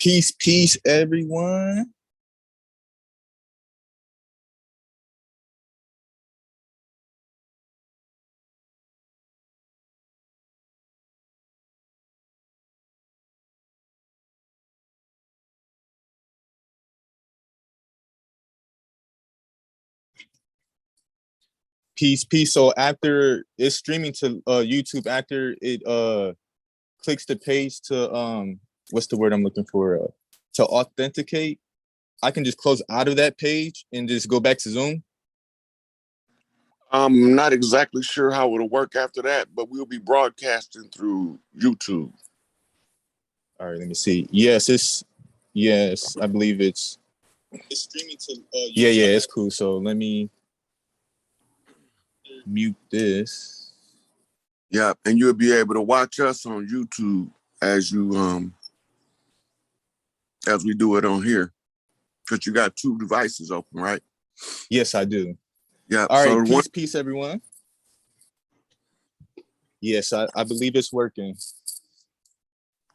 Peace, peace, everyone. Peace, peace. So after it's streaming to YouTube, after it clicks the page to what's the word I'm looking for? To authenticate, I can just close out of that page and just go back to Zoom. I'm not exactly sure how it'll work after that, but we'll be broadcasting through YouTube. All right, let me see. Yes, I believe it's streaming to yeah, it's cool. So let me mute this. Yeah, and you'll be able to watch us on YouTube as you as we do it on here. Because you got two devices open, right? Yes, I do. Yeah. All right, peace, everyone. Yes, I believe it's working.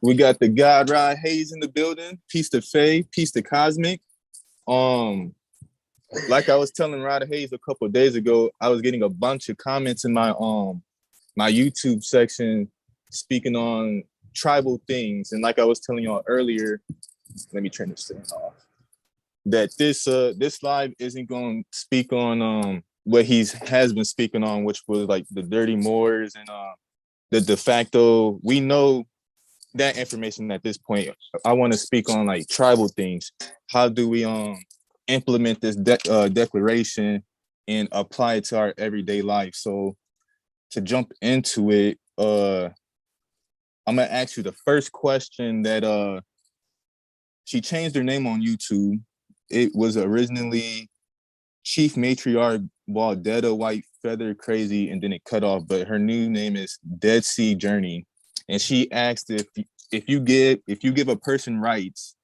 We got the God Rod Hayes in the building. Peace to Faye. Peace to Cosmic. Like I was telling Rod Hayes a couple of days ago, I was getting a bunch of comments in my my YouTube section speaking on tribal things, and like I was telling y'all earlier, let me turn this thing off. That this live isn't going to speak on what has been speaking on, which was like the dirty Moors and the de facto. We know that information at this point. I want to speak on like tribal things. How do we implement this declaration and apply it to our everyday life? So to jump into it, I'm gonna ask you the first question that she changed her name on YouTube. It was originally Chief Matriarch Waldetta White Feather Crazy, and then it cut off, but her new name is Dead Sea Journey. And she asked if you give a person rights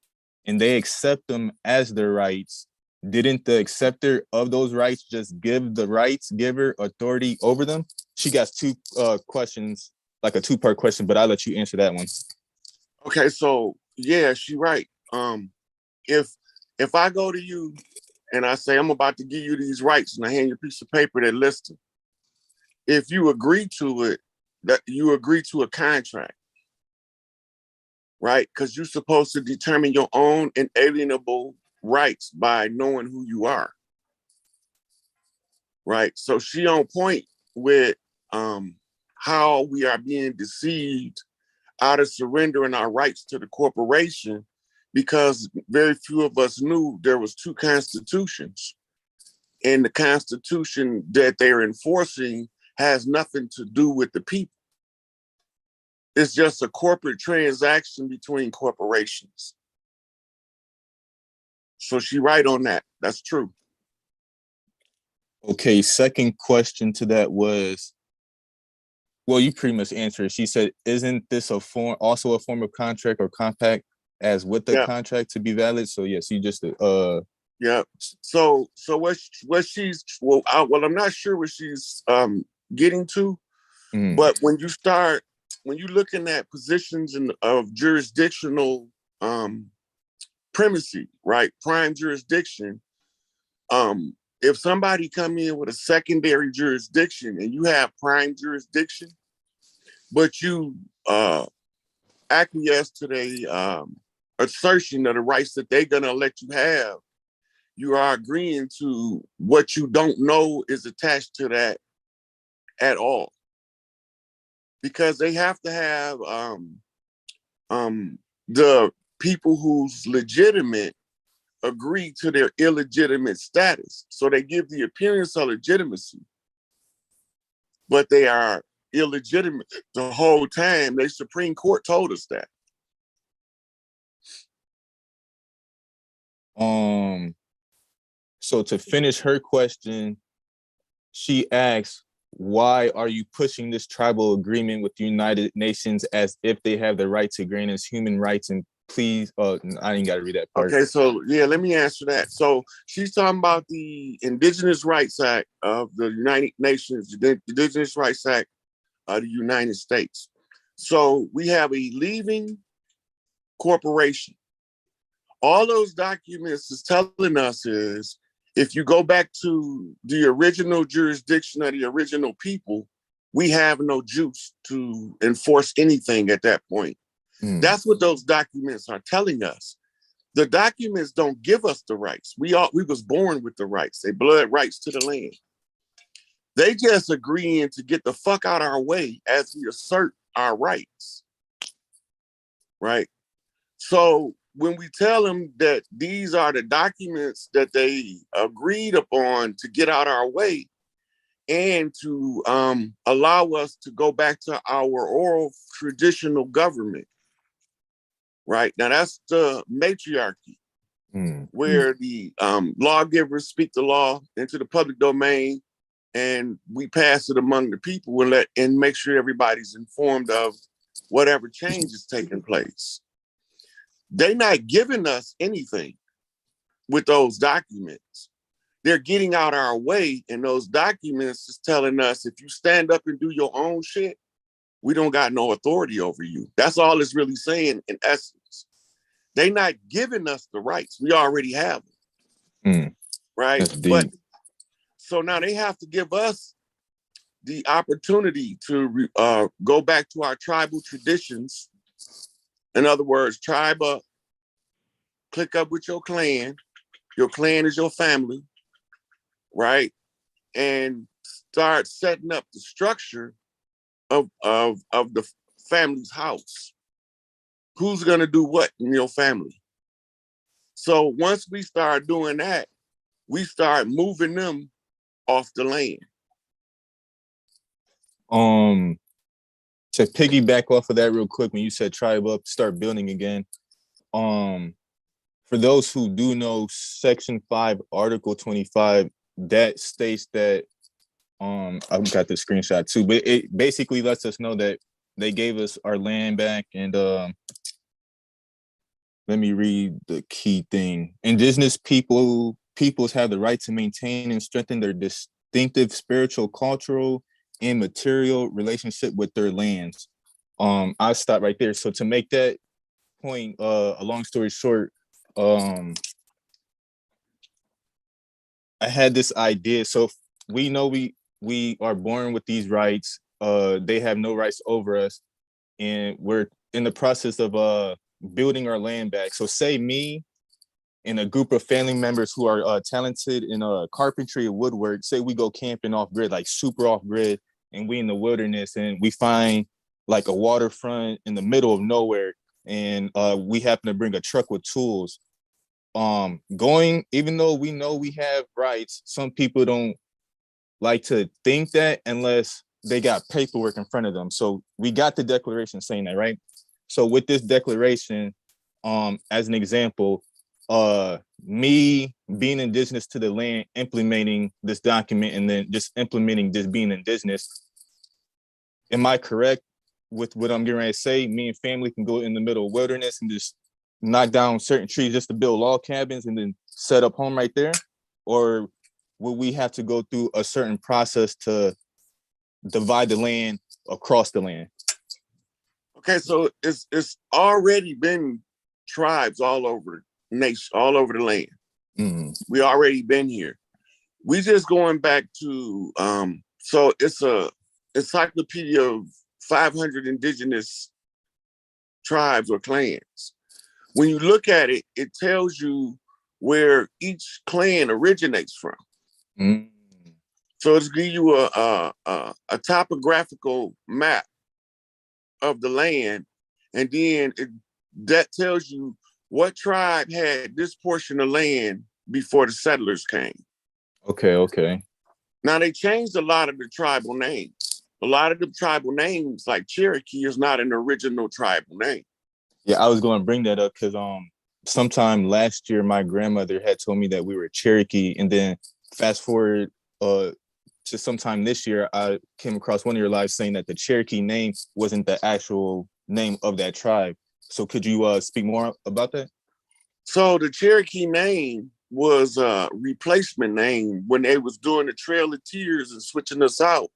and they accept them as their rights, didn't the acceptor of those rights just give the rights giver authority over them? She got two questions, like a two-part question, but I'll let you answer that one. Okay, so yeah, she's right. If I go to you and I say I'm about to give you these rights and I hand you a piece of paper that lists them, if you agree to it, that you agree to a contract, right? Because you're supposed to determine your own inalienable rights by knowing who you are, right? So she on point with how we are being deceived out of surrendering our rights to the corporation, because very few of us knew there was two constitutions, and the constitution that they're enforcing has nothing to do with the people. It's just a corporate transaction between corporations. So she right on that. That's true. Okay, second question to that was, well, you pretty much answered it. She said, isn't this also a form of contract or compact as with the contract to be valid? So yes, you just yeah. So what she's I'm not sure what she's getting to, but when you're looking at positions of jurisdictional primacy, right? Prime jurisdiction. If somebody come in with a secondary jurisdiction and you have prime jurisdiction, but you acquiesce to the assertion of the rights that they're gonna let you have, you are agreeing to what you don't know is attached to that at all. Because they have to have the people who's legitimate agree to their illegitimate status. So they give the appearance of legitimacy, but they are illegitimate the whole time. The Supreme Court told us that. So to finish her question, she asks, why are you pushing this tribal agreement with the United Nations as if they have the right to grant us human rights? And please, I ain't got to read that part. Okay, so yeah, let me answer that. So she's talking about the Indigenous Rights Act of the United Nations, the Indigenous Rights Act of the United States. So we have a leaving corporation All those documents is telling us is, if you go back to the original jurisdiction of the original people, we have no juice to enforce anything at that point. That's what those documents are telling us. The documents don't give us the rights. We was born with the rights. They blood rights to the land. They just agreeing to get the fuck out of our way as we assert our rights, right? So when we tell them that these are the documents that they agreed upon to get out our way and to allow us to go back to our oral traditional government, right? Now that's the matriarchy, where the lawgivers speak the law into the public domain, and we pass it among the people and make sure everybody's informed of whatever change is taking place. They're not giving us anything with those documents. They're getting out our way, and those documents is telling us, if you stand up and do your own shit, we don't got no authority over you. That's all it's really saying in essence. They're not giving us the rights. We already have them, right? But so now they have to give us the opportunity to go back to our tribal traditions. In other words, tribe up, click up with your clan. Your clan is your family, right? And start setting up the structure of the family's house. Who's gonna do what in your family? So once we start doing that, we start moving them off the land. To piggyback off of that real quick, when you said tribe up, start building again. For those who do know, Section 5, Article 25, that states that I've got the screenshot too, but it basically lets us know that they gave us our land back. And let me read the key thing. Indigenous peoples have the right to maintain and strengthen their distinctive spiritual, cultural, and material relationship with their lands. I'll stop right there. So to make that point, a long story short, I had this idea. So we know we are born with these rights. They have no rights over us, and we're in the process of building our land back. So say me and a group of family members who are talented in carpentry or woodwork, say we go camping off grid, like super off grid, and we in the wilderness, and we find like a waterfront in the middle of nowhere, and we happen to bring a truck with tools. Even though we know we have rights, some people don't like to think that unless they got paperwork in front of them. So we got the declaration saying that, right? So with this declaration, as an example, me being indigenous to the land, implementing this document, and then just implementing this being indigenous, am I correct with what I'm getting ready to say? Me and family can go in the middle of wilderness and just knock down certain trees just to build log cabins and then set up home right there? Or will we have to go through a certain process to divide the land across the land? Okay, so it's already been tribes all over nation, all over the land. We already been here. We just going back to so it's a encyclopedia of 500 indigenous tribes or clans. When you look at it, it tells you where each clan originates from. So it's give you a topographical map of the land, and then that tells you what tribe had this portion of land before the settlers came. Okay. Now they changed a lot of the tribal names. A lot of the tribal names, like Cherokee, is not an original tribal name. Yeah, I was going to bring that up because sometime last year, my grandmother had told me that we were Cherokee, and then fast forward to sometime this year, I came across one of your lives saying that the Cherokee name wasn't the actual name of that tribe. So could you speak more about that? So the Cherokee name was a replacement name when they was doing the Trail of Tears and switching us out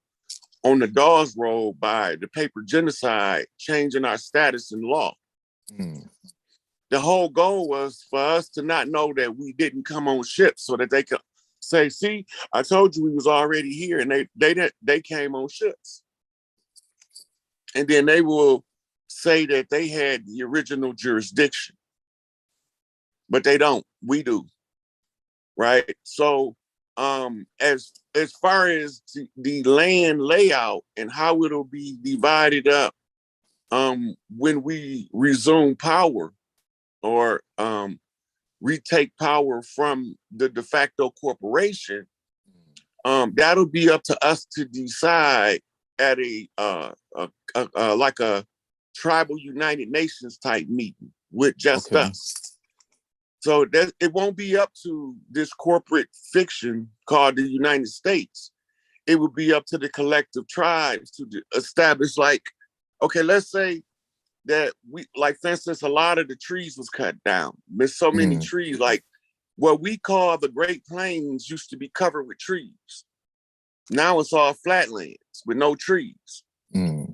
on the Dawes Road by the paper genocide, changing our status in law. the whole goal was for us to not know that we didn't come on ships, so that they could say, see, I told you we was already here, and they came on ships. And then they will say that they had the original jurisdiction, but they don't. We do, right? So as far as the land layout and how it'll be divided up when we resume power or retake power from the de facto corporation, that'll be up to us to decide at like a tribal United Nations type meeting with just us. So that it won't be up to this corporate fiction called the United States. It would be up to the collective tribes to establish, like, okay, let's say that we, like, for instance, a lot of the trees was cut down. There's so many trees, like what we call the Great Plains used to be covered with trees. Now it's all flatlands with no trees,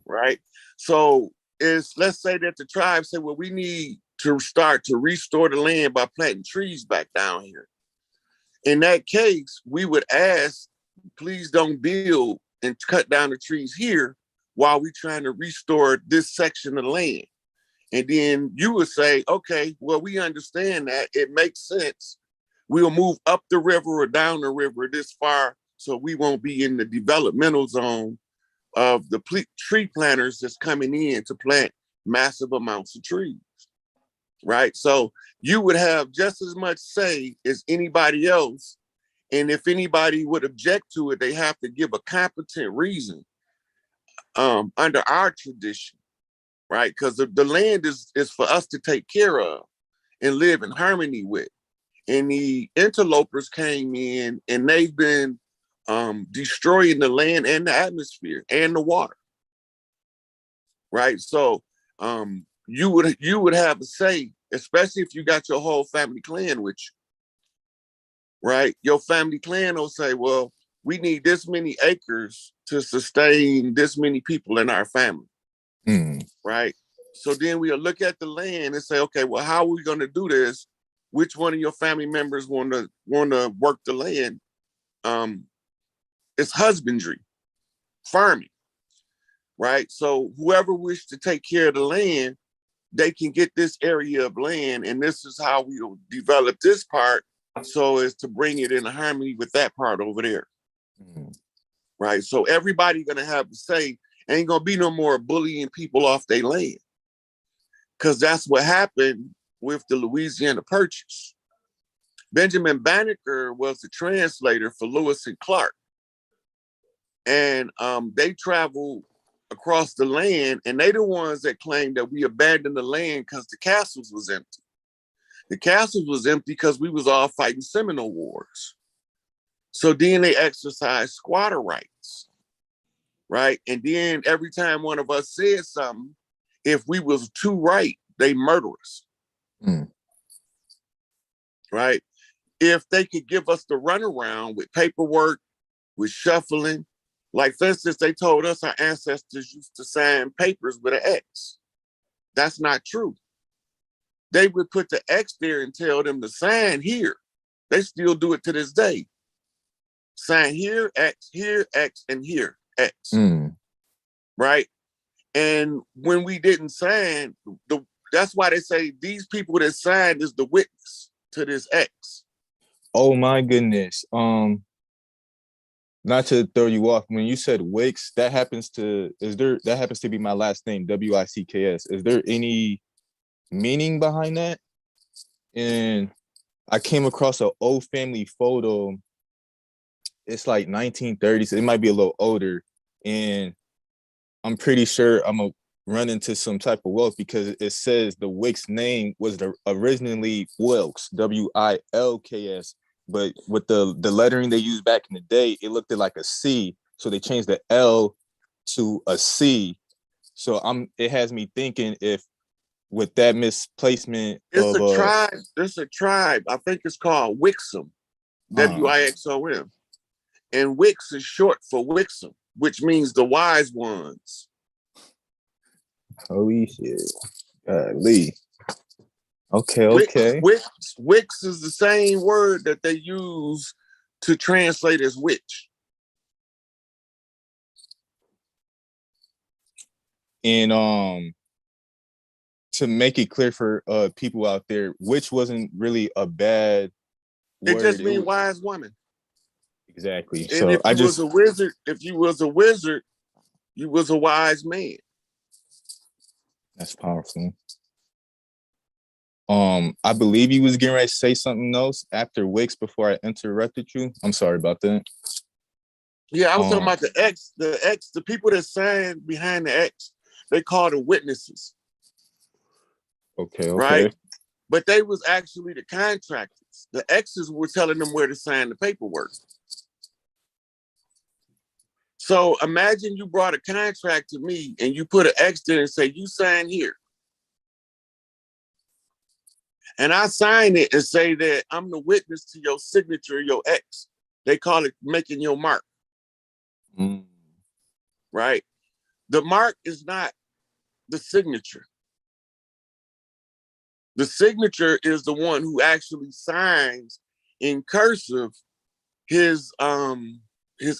right? So let's say that the tribe said, well, we need to start to restore the land by planting trees back down here. In that case, we would ask, please don't build and cut down the trees here while we're trying to restore this section of land. And then you would say, okay, well, we understand that. It makes sense. We'll move up the river or down the river this far so we won't be in the developmental zone of the tree planters that's coming in to plant massive amounts of trees, right? So you would have just as much say as anybody else. And if anybody would object to it, they have to give a competent reason under our tradition, right? Because the land is for us to take care of and live in harmony with. And the interlopers came in and they've been destroying the land and the atmosphere and the water, right? So you would have a say, especially if you got your whole family clan with you, right? Your family clan will say, well, we need this many acres to sustain this many people in our family, right? So then we'll look at the land and say, okay, well, how are we going to do this? Which one of your family members want to work the land? It's husbandry, farming, right? So whoever wishes to take care of the land, they can get this area of land, and this is how we'll develop this part so as to bring it in harmony with that part over there, right? So everybody gonna have to say, ain't gonna be no more bullying people off their land, because that's what happened with the Louisiana Purchase. Benjamin Banneker was the translator for Lewis and Clark. And they traveled across the land, and they the ones that claimed that we abandoned the land because the castles was empty. The castles was empty because we was all fighting Seminole wars. So then they exercised squatter rights, right? And then every time one of us said something, if we was too right, they murder us, right? If they could give us the runaround with paperwork, with shuffling, like, for instance, they told us our ancestors used to sign papers with an X. That's not true. They would put the X there and tell them to sign here. They still do it to this day. Sign here, X, and here, X. Right? And when we didn't sign, that's why they say these people that signed is the witness to this X. Oh my goodness. Not to throw you off, when you said Wicks, that happens to be my last name, Wicks. Is there any meaning behind that? And I came across an old family photo. It's like 1930s. It might be a little older. And I'm pretty sure I'm gonna run into some type of wealth because it says the Wicks name was originally Wilkes, Wilks. But with the lettering they used back in the day, it looked like a C. So they changed the L to a C. So it has me thinking if with that misplacement it's a tribe. There's a tribe. I think it's called Wixom, Wixom. And Wix is short for Wixom, which means the wise ones. Holy shit. Golly. Okay, Wix, okay. Wix, Wix is the same word that they use to translate as witch. And to make it clear for people out there, which wasn't really a bad It word. just It means was wise woman. exactly. And So if I you was just a wizard, you was a wise man. that's powerful. I believe you was getting ready to say something else after Wix before I interrupted you. I'm sorry about that. Yeah, I was talking Um, about the people that signed behind the X, they called them witnesses, okay, right? okay. But they was actually the contractors. The X's were telling them where to sign the paperwork. So imagine you brought a contract to me and you put an X there and say, you sign here. And I sign it and say that I'm the witness to your signature, your X. They call it making your mark, right? The mark is not the signature. The signature is the one who actually signs in cursive his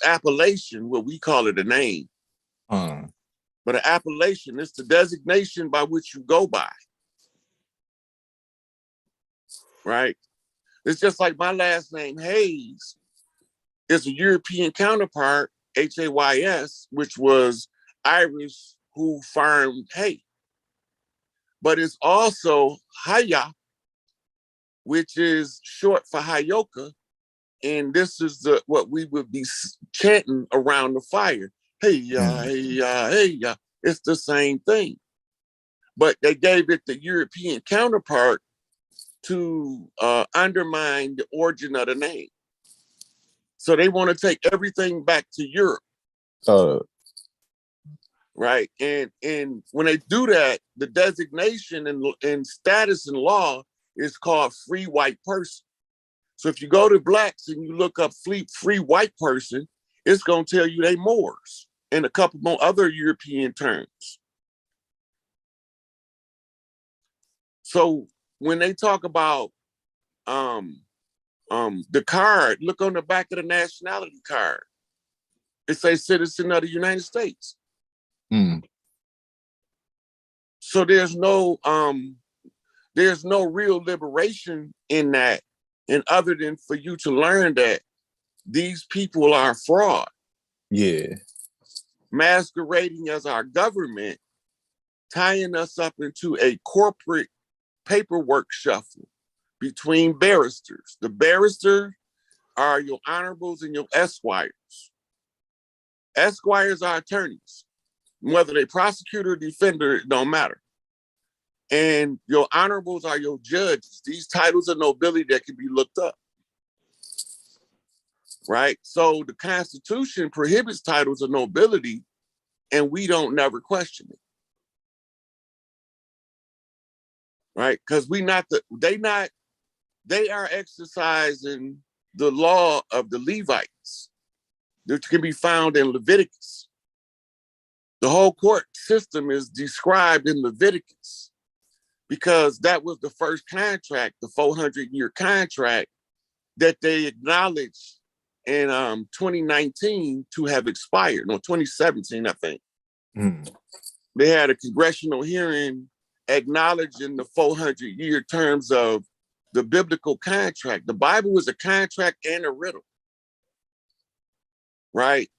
appellation, what we call it a name. But an appellation is the designation by which you go by. Right? It's just like my last name, Hayes, is a European counterpart, Hays, which was Irish who farmed hay. But it's also Haya, which is short for Hayoka. And this is what we would be chanting around the fire. Hey, ya, hey, ya, hey, ya. It's the same thing. But they gave it the European counterpart to undermine the origin of the name. So they want to take everything back to Europe. Right. And when they do that, the designation and status in law is called free white person. So if you go to blacks and you look up free white person, it's going to tell you they Moors and a couple more other European terms. So when they talk about the card, look on the back of the nationality card. It says citizen of the United States. So there's no real liberation in that, and other than for you to learn that these people are fraud. Yeah. Masquerading as our government, tying us up into a corporate paperwork shuffle between barristers. The barristers are your honorables and your esquires. Esquires are attorneys. Whether they prosecutor or defender, it don't matter. And your honorables are your judges. These titles of nobility that can be looked up. Right? So the Constitution prohibits titles of nobility, and we don't never question it. Right? Because they are exercising the law of the Levites, which can be found in Leviticus. The whole court system is described in Leviticus because that was the first contract, the 400-year contract that they acknowledged in 2019 to have expired. No, 2017, I think. They had a congressional hearing acknowledging the 400-year terms of the biblical contract. The Bible was a contract and a riddle, right?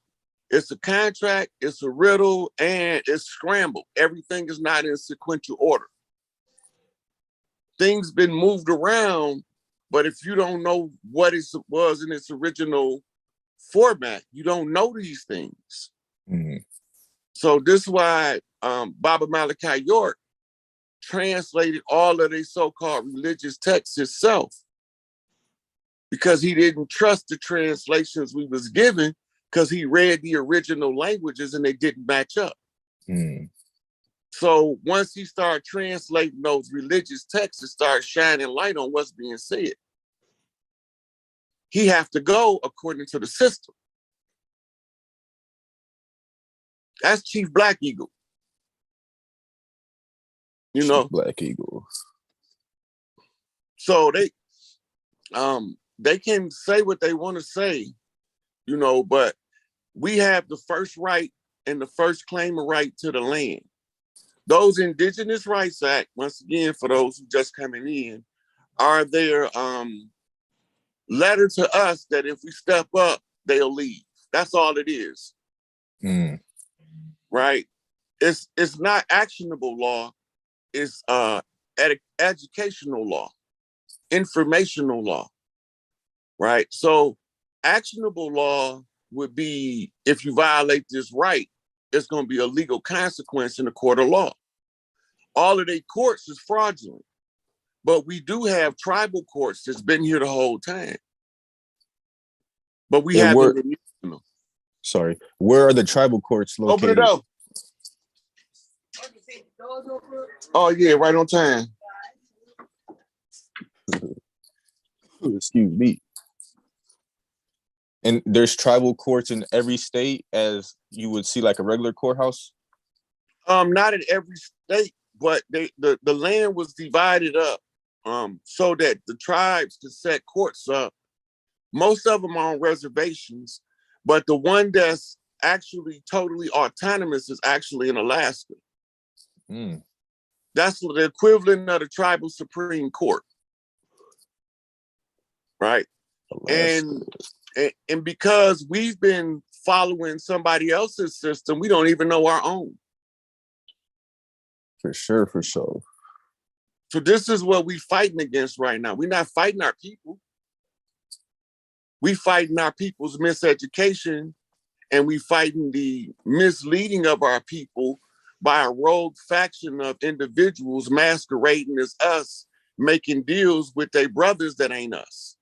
It's a contract, it's a riddle, and it's scrambled. Everything is not in sequential order. Things been moved around, but if you don't know what it was in its original format, you don't know these things. So this is why Baba Malachi York translated all of these so-called religious texts himself, because he didn't trust the translations we was given, because he read the original languages and they didn't match up. So once he started translating those religious texts and started shining light on what's being said, he have to go according to the system. That's Chief Black Eagle. You know, Black Eagle. So they can say what they want to say, but we have the first right and the first claim of right to the land. Those Indigenous Rights Act, once again, for those who just coming in, are their letter to us that if we step up, they'll leave. That's all it is. Right? It's not actionable law. It's educational law, informational law. Right? So actionable law would be, if you violate this right, it's going to be a legal consequence in the court of law. All of their courts is fraudulent, but we do have tribal courts that's been here the whole time. But we haven't been using them. Sorry, where are the tribal courts located? Open it up. Oh yeah, right on time. Excuse me. And there's tribal courts in every state, as you would see like a regular courthouse? Not in every state, but the land was divided up so that the tribes could set courts up. Most of them are on reservations, but the one that's actually totally autonomous is actually in Alaska. That's the equivalent of the tribal Supreme Court. Right? Alaska. And because we've been following somebody else's system, we don't even know our own. For sure. So this is what we're fighting against right now. We're not fighting our people. We fighting our people's miseducation, and we fighting the misleading of our people by a rogue faction of individuals masquerading as us, making deals with their brothers that ain't us.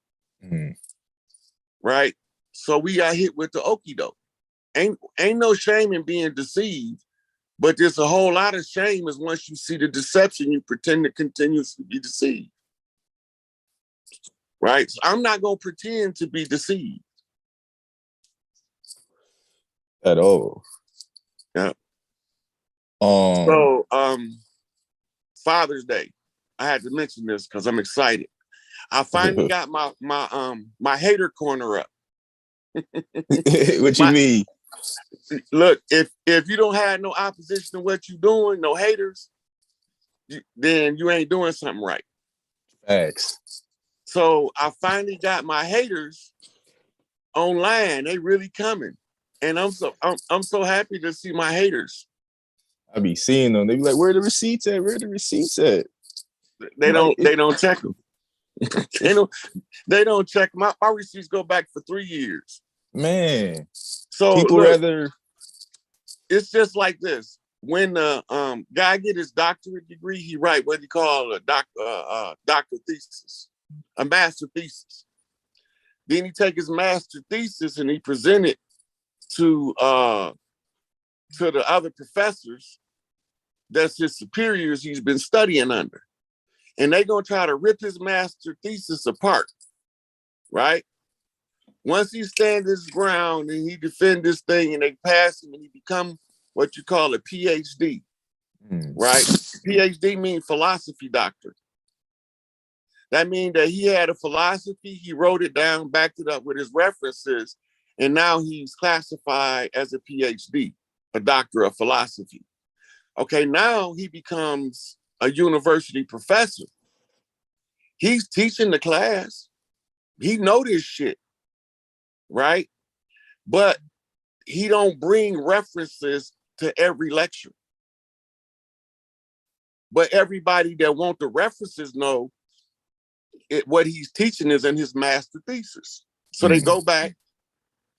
Right? So we got hit with the okie doke. Ain't no shame in being deceived, but there's a whole lot of shame is once you see the deception, you pretend to continuously be deceived. Right? So I'm not going to pretend to be deceived. At all. Yeah. So, Father's Day. I had to mention this because I'm excited. I finally got my hater corner up. What you mean? Look, if you don't have no opposition to what you're doing, no haters, then you ain't doing something right. Facts. So I finally got my haters online. They really coming, and I'm so happy to see my haters. I be seeing them. They be like, "Where the receipts at? Where the receipts at?" They don't check them. they don't check. My receipts go back for 3 years. Man, so people look, rather. It's just like this. When the guy get his doctorate degree, he write what he call a doctor thesis, a master thesis. Then he take his master thesis and he present it to the other professors. That's his superiors he's been studying under. And they gonna try to rip his master thesis apart, right? Once he stands his ground and he defend this thing and they pass him and he become what you call a PhD, right? PhD means philosophy doctor. That means that he had a philosophy, he wrote it down, backed it up with his references, and now he's classified as a PhD, a doctor of philosophy. Okay, now he becomes a university professor. He's teaching the class. He know this shit, right? But he don't bring references to every lecture. But everybody that want the references know what he's teaching is in his master thesis. So they go back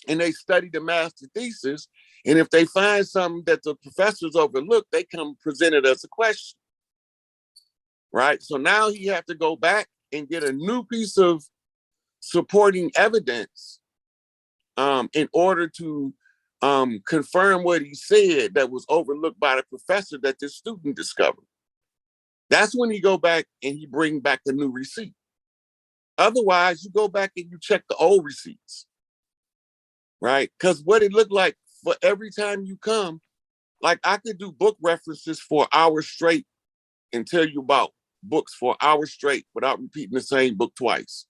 and they study the master thesis. And if they find something that the professors overlooked, they come present it as a question. Right? So now he have to go back and get a new piece of supporting evidence in order to confirm what he said that was overlooked by the professor that this student discovered. That's when he go back and he bring back the new receipt. Otherwise, you go back and you check the old receipts, right? Because what it looked like for every time you come, like I could do book references for hours straight and tell you about books for an hour straight without repeating the same book twice.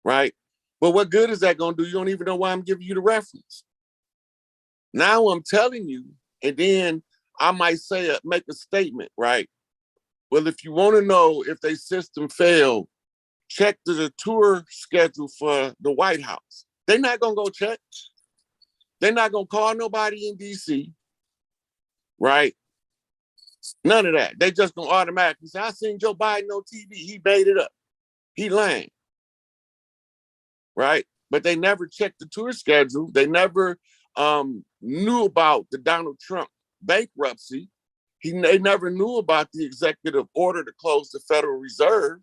Right? But what good is that going to do? You don't even know why I'm giving you the reference. Now I'm telling you, and then I might say, make a statement, right? Well, if you want to know if their system failed, check the tour schedule for the White House. They're not going to go check. They're not going to call nobody in D.C., right? None of that. They just going to automatically say, I seen Joe Biden on TV. He made it up. He lying. Right? But they never checked the tour schedule. They never knew about the Donald Trump bankruptcy. They never knew about the executive order to close the Federal Reserve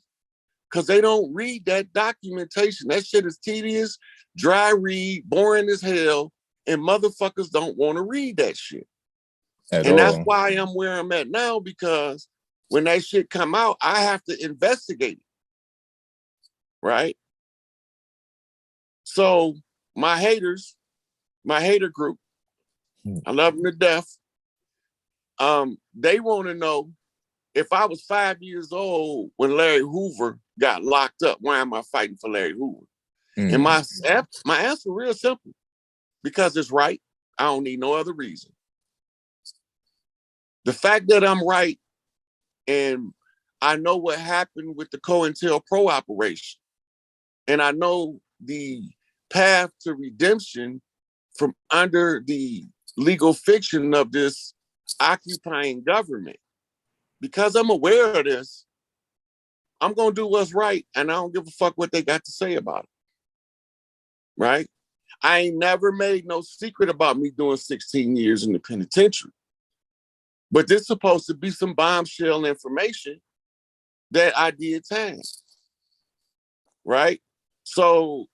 because they don't read that documentation. That shit is tedious, dry read, boring as hell, and motherfuckers don't want to read that shit. And that's why I'm where I'm at now, because when that shit come out, I have to investigate it. Right? So my haters, my hater group, I love them to death. They want to know if I was 5 years old when Larry Hoover got locked up, why am I fighting for Larry Hoover? And my answer real simple, because it's right. I don't need no other reason. The fact that I'm right, and I know what happened with the COINTELPRO operation, and I know the path to redemption from under the legal fiction of this occupying government. Because I'm aware of this, I'm going to do what's right, and I don't give a fuck what they got to say about it. Right? I ain't never made no secret about me doing 16 years in the penitentiary. But this is supposed to be some bombshell information that I did time. Right? So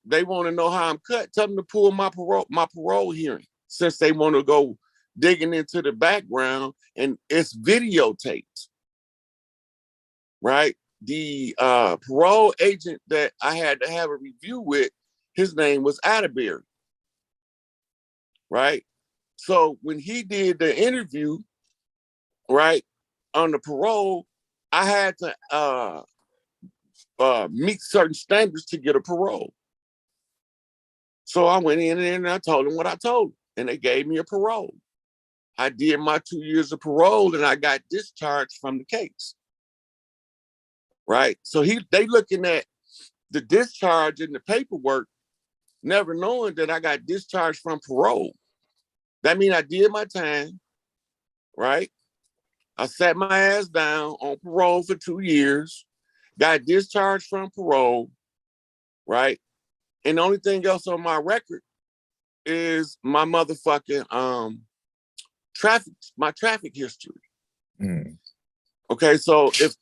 they want to know how I'm cut. Tell them to pull my parole hearing, since they want to go digging into the background, and it's videotaped. Right? The parole agent that I had to have a review with, his name was Atterbury. Right? So when he did the interview, right, on the parole, I had to meet certain standards to get a parole. So I went in and I told them what I told them, and they gave me a parole. I did my 2 years of parole, and I got discharged from the case. Right? So they looking at the discharge in the paperwork, never knowing that I got discharged from parole. That means I did my time, right? I sat my ass down on parole for 2 years, got discharged from parole, right? And the only thing else on my record is my motherfucking traffic history. Okay, so if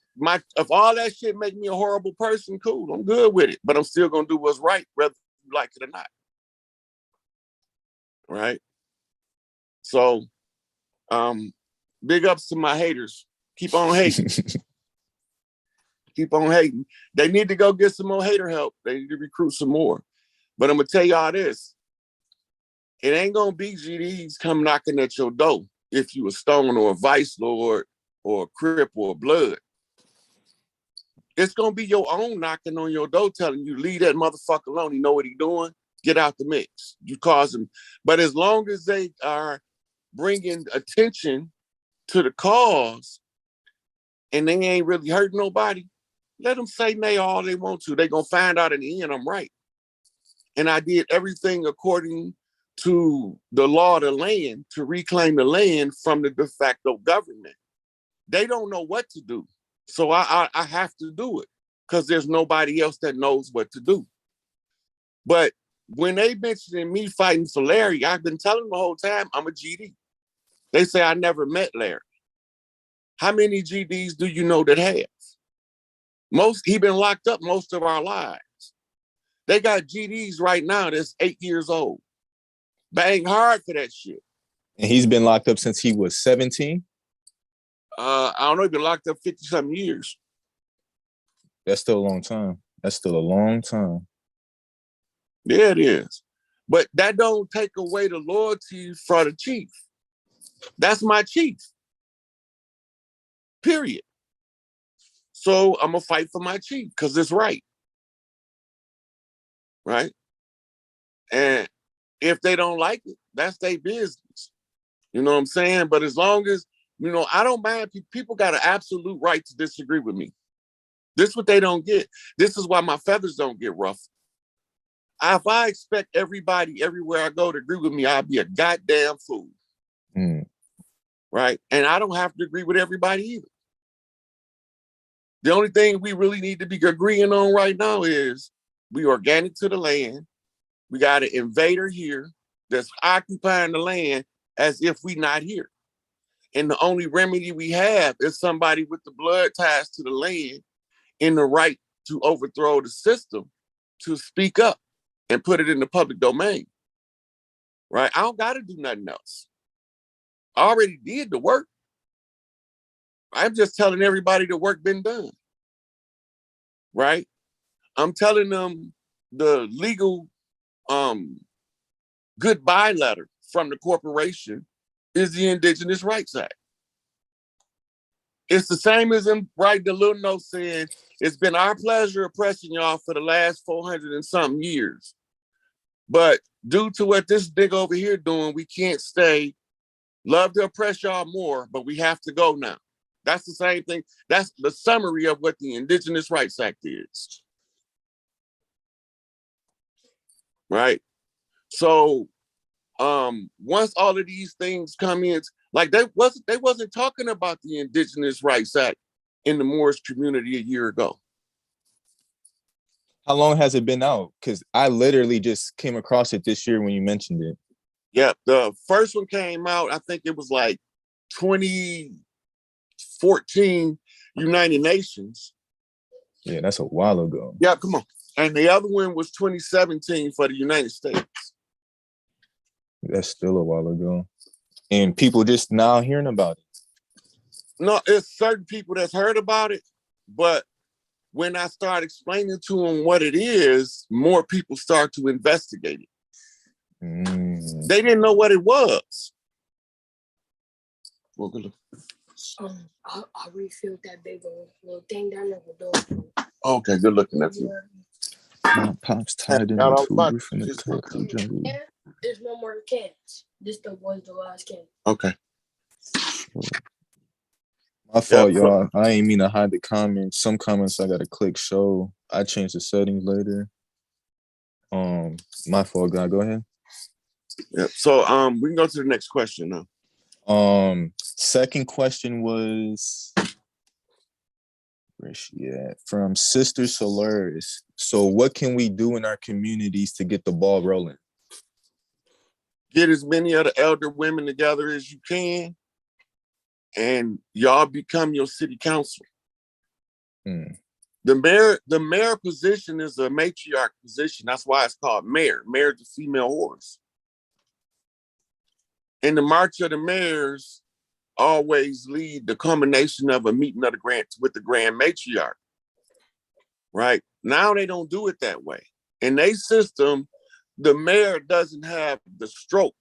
all that shit make me a horrible person, cool, I'm good with it. But I'm still gonna do what's right, whether you like it or not. Right? So big ups to my haters. Keep on hating. Keep on hating. They need to go get some more hater help. They need to recruit some more. But I'm gonna tell y'all this. It ain't gonna be GDs come knocking at your door if you a Stone or a Vice Lord or a Crip or a Blood. It's gonna be your own knocking on your door telling you, leave that motherfucker alone. You know what he doing? Get out the mix. You cause him. But as long as they are bringing attention to the cause and they ain't really hurting nobody, let them say nay all they want to. They're gonna find out in the end I'm right. And I did everything according to the law of the land to reclaim the land from the de facto government. They don't know what to do. So I have to do it because there's nobody else that knows what to do. But when they mentioned me fighting for Larry, I've been telling them the whole time I'm a GD. They say I never met Larry. How many GDs do you know that have? He been locked up most of our lives. They got GDs right now that's 8 years old. Bang hard for that shit. And he's been locked up since he was 17? I don't know, he's been locked up 50-something years. That's still a long time. That's still a long time. Yeah, it is. But that don't take away the loyalty for the chief. That's my chief. Period. So I'm gonna fight for my chief because it's right. Right. And if they don't like it, that's their business. You know what I'm saying? But as long as, I don't mind. People got an absolute right to disagree with me. This is what they don't get. This is why my feathers don't get ruffled. If I expect everybody everywhere I go to agree with me, I'll be a goddamn fool. Right? And I don't have to agree with everybody either. The only thing we really need to be agreeing on right now is we organic to the land. We got an invader here that's occupying the land as if we not here. And the only remedy we have is somebody with the blood ties to the land in the right to overthrow the system to speak up and put it in the public domain. Right? I don't got to do nothing else. I already did the work. I'm just telling everybody the work been done. Right? I'm telling them the legal goodbye letter from the corporation is the Indigenous Rights Act. It's the same as them writing the little note saying, it's been our pleasure oppressing y'all for the last 400 and something years. But due to what this nigga over here doing, we can't stay. Love to oppress y'all more, but we have to go now. That's the same thing. That's the summary of what the Indigenous Rights Act is. Right? So once all of these things come in, like they wasn't talking about the Indigenous Rights Act in the Moorish community a year ago. How long has it been out? Because I literally just came across it this year when you mentioned it. Yeah, the first one came out, I think it was like 2014 United Nations. Yeah, that's a while ago. Yeah, come on. And the other one was 2017 for the United States. That's still a while ago. And people just now hearing about it. No, it's certain people that's heard about it, but when I start explaining to them what it is, more people start to investigate it. They didn't know what it was. Well, good look. I refilled that big little thing down there with those. Okay, good looking. That's it. My pops tied in the Hoover from the taco jungle. Yeah, there's no more cans. This was the last can. Okay. My fault, y'all. I ain't mean to hide the comments. Some comments I gotta click show. I changed the settings later. My fault, God. Go ahead. Yep. So we can go to the next question now. Second question was, where's she at? From Sister Solaris. So what can we do in our communities to get the ball rolling? Get as many of the elder women together as you can, and y'all become your city council. The mayor position is a matriarch position. That's why it's called mayor. Mayor is a female horse. And the March of the Mayors always lead the culmination of a meeting of with the grand matriarch. Right? Now they don't do it that way. In their system, the mayor doesn't have the stroke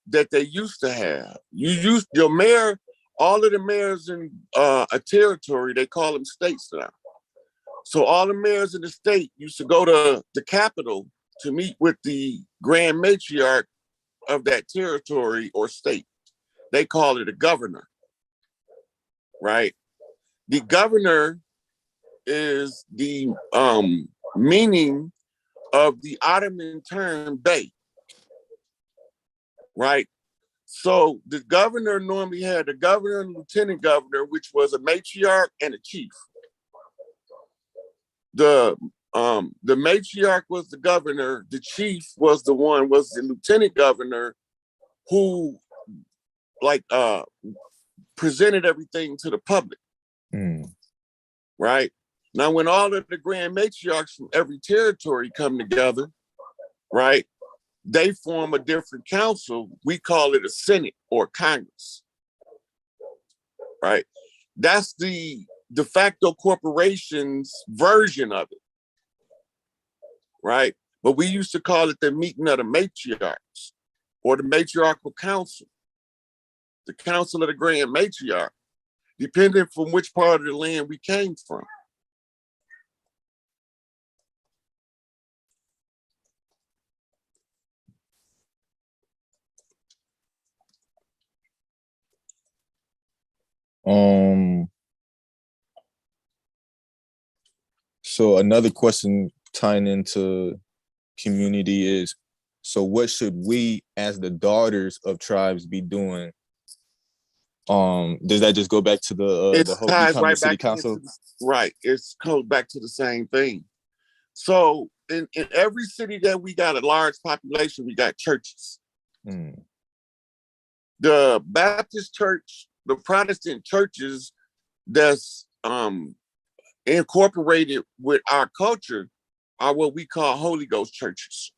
that they used to have. Your mayor, all of the mayors in a territory, they call them states now. So all the mayors in the state used to go to the capital to meet with the grand matriarch of that territory or state. They call it a governor, right? The governor is the meaning of the Ottoman term bey, right? So the governor normally had a governor and lieutenant governor, which was a matriarch and a chief. The matriarch was the governor, the chief was the lieutenant governor who presented everything to the public. Right? Now, when all of the grand matriarchs from every territory come together, right, they form a different council. We call it a Senate or Congress. Right? That's the de facto corporation's version of it. Right? But we used to call it the meeting of the matriarchs or the matriarchal council, the council of the grand matriarch. depending from which part of the land we came from. So another question tying into community is, so what should we as the daughters of tribes be doing? Does that just go back to the whole becoming city council? Right. It goes back to the same thing. So in every city that we got a large population, we got churches. The Baptist church, the Protestant churches that's incorporated with our culture are what we call Holy Ghost churches,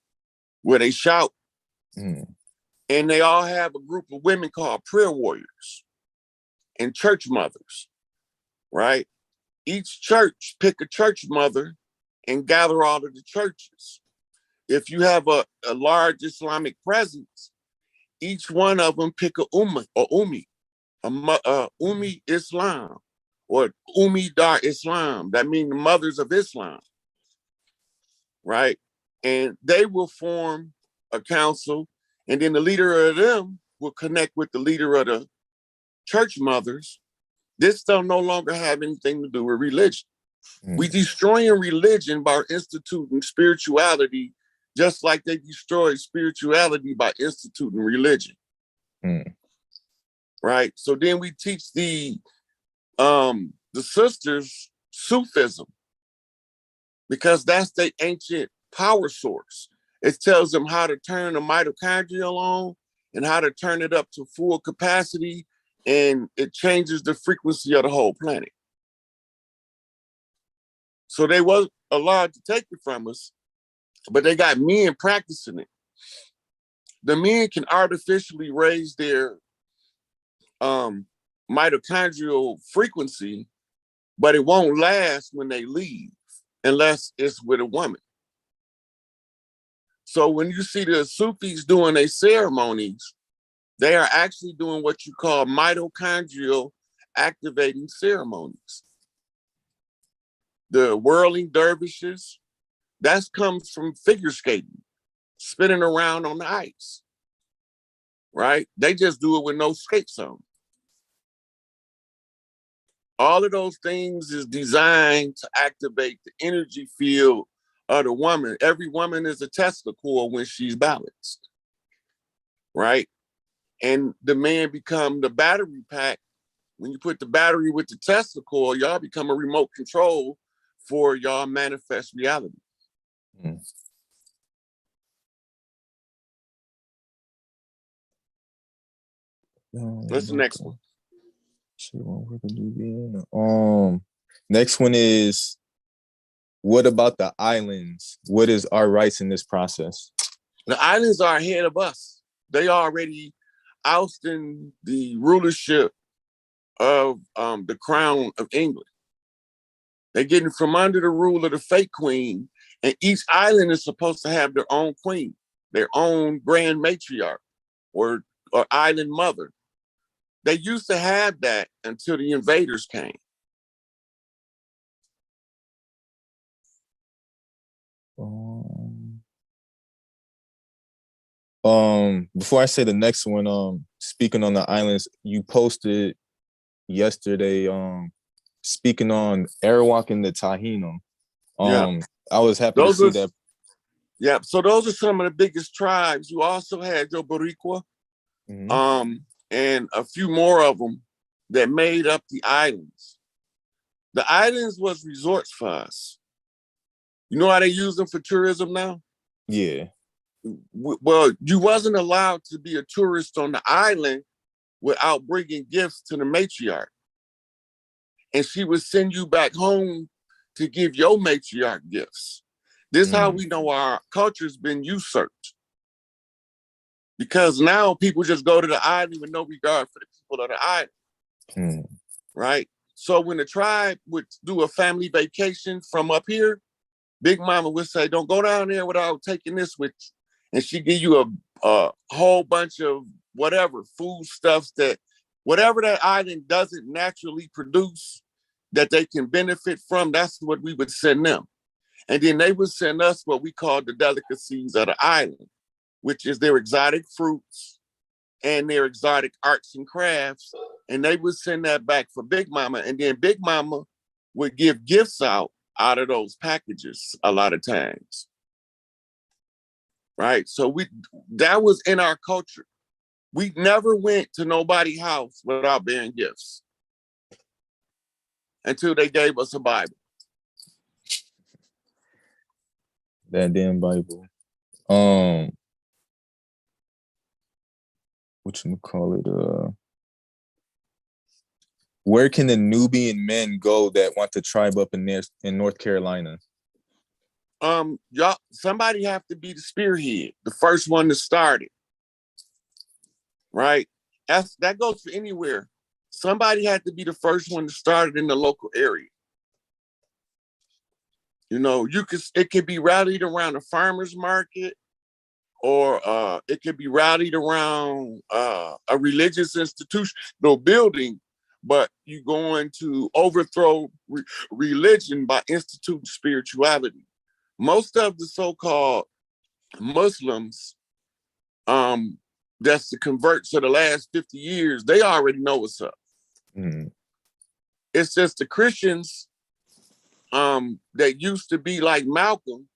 where they shout. And they all have a group of women called prayer warriors and church mothers, right? Each church pick a church mother and gather all of the churches. If you have a large Islamic presence, each one of them pick a Ummi Islam, or Ummi Dar Islam. That means the mothers of Islam, right? And they will form a council, and then the leader of them will connect with the leader of the church mothers. This don't no longer have anything to do with religion. We destroying religion by instituting spirituality, just like they destroyed spirituality by instituting religion. Right? So then we teach the sisters Sufism, because that's the ancient power source. It tells them how to turn the mitochondrial on and how to turn it up to full capacity, and it changes the frequency of the whole planet. So they was allowed to take it from us, but they got men practicing it. The men can artificially raise their mitochondrial frequency, but it won't last when they leave unless it's with a woman. So when you see the Sufis doing their ceremonies, they are actually doing what you call mitochondrial activating ceremonies. The whirling dervishes, that comes from figure skating, spinning around on the ice, right? They just do it with no skates on. All of those things is designed to activate the energy field of the woman. Every woman is a Tesla coil when she's balanced, right? And the man become the battery pack. When you put the battery with the Tesla coil, y'all become a remote control for y'all manifest reality. What's the next one? Next one is, what about the islands? What is our rights in this process? The islands are ahead of us. They already ousting the rulership of the crown of England. They're getting from under the rule of the fake queen, and each island is supposed to have their own queen, their own grand matriarch or island mother. They used to have that until the invaders came. Before I say the next one, speaking on the islands, you posted yesterday, speaking on Arawak and the Taino. I was happy to see that. Yeah, so those are some of the biggest tribes. You also had your Boricua, and a few more of them that made up the islands. The islands was resorts for us. You know how they use them for tourism now? Yeah. Well, you wasn't allowed to be a tourist on the island without bringing gifts to the matriarch. And she would send you back home to give your matriarch gifts. This is how we know our culture's been usurped. Because now people just go to the island with no regard for the people of the island, right? So when the tribe would do a family vacation from up here, Big Mama would say, don't go down there without taking this with you. And she'd give you a whole bunch of whatever, food stuffs that Whatever that island doesn't naturally produce that they can benefit from, that's what we would send them. And then they would send us what we call the delicacies of the island, which is their exotic fruits and their exotic arts and crafts. And they would send that back for Big Mama. And then Big Mama would give gifts out of those packages a lot of times. Right? So that was in our culture. We never went to nobody's house without bearing gifts until they gave us a Bible. That damn Bible. Whatchamacallit? Where can the Nubian men go that want to tribe up in North Carolina? Y'all, somebody have to be the spearhead, the first one to start it. Right? That goes for anywhere. Somebody had to be the first one to start it in the local area. You know, it could be rallied around a farmer's market, or it could be rallied around a religious institutional building, but you're going to overthrow religion by instituting spirituality. Most of the so-called Muslims, that's the converts of the last 50 years, they already know what's up. Mm. It's just the Christians that used to be like Malcolm,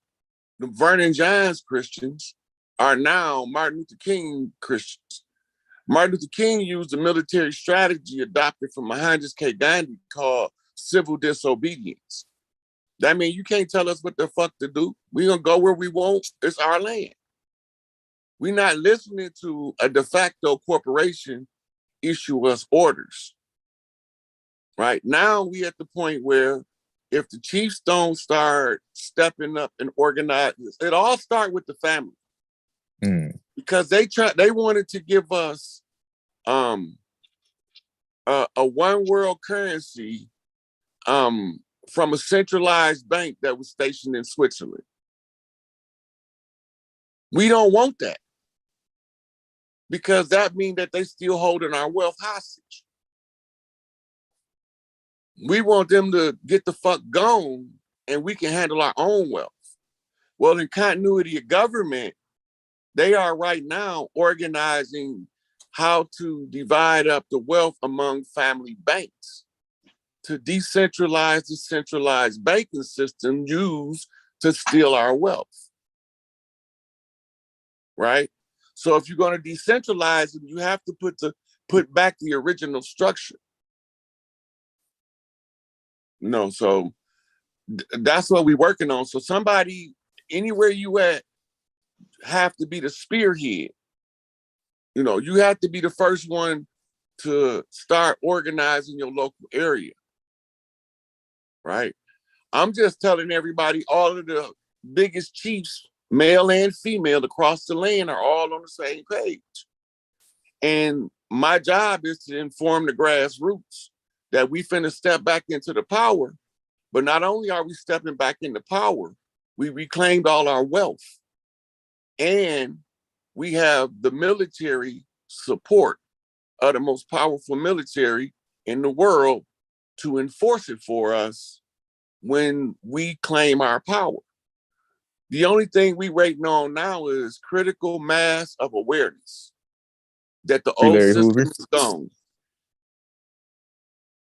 the Vernon Johns Christians, are now Martin Luther King Christians. Martin Luther King used a military strategy adopted from Mohandas K. Gandhi called civil disobedience. That means you can't tell us what the fuck to do. We're gonna go where we want. It's our land. We're not listening to a de facto corporation issue us orders. Right now, we at the point where if the chiefs don't start stepping up and organizing, it all start with the family. Mm. Because they wanted to give us a one world currency from a centralized bank that was stationed in Switzerland. We don't want that, because that means that they still holding our wealth hostage. We want them to get the fuck gone and we can handle our own wealth. Well, in continuity of government, they are right now organizing how to divide up the wealth among family banks to decentralize the centralized banking system used to steal our wealth. Right? So if you're going to decentralize it, you have to put back the original structure. No, so that's what we're working on. So somebody, anywhere you at, have to be the spearhead. You know, you have to be the first one to start organizing your local area. Right? I'm just telling everybody, all of the biggest chiefs, male and female, across the land are all on the same page. And my job is to inform the grassroots that we finna step back into the power. But not only are we stepping back into power, we reclaimed all our wealth. And we have the military support of the most powerful military in the world to enforce it for us when we claim our power. The only thing we waiting on now is critical mass of awareness that the old system is gone.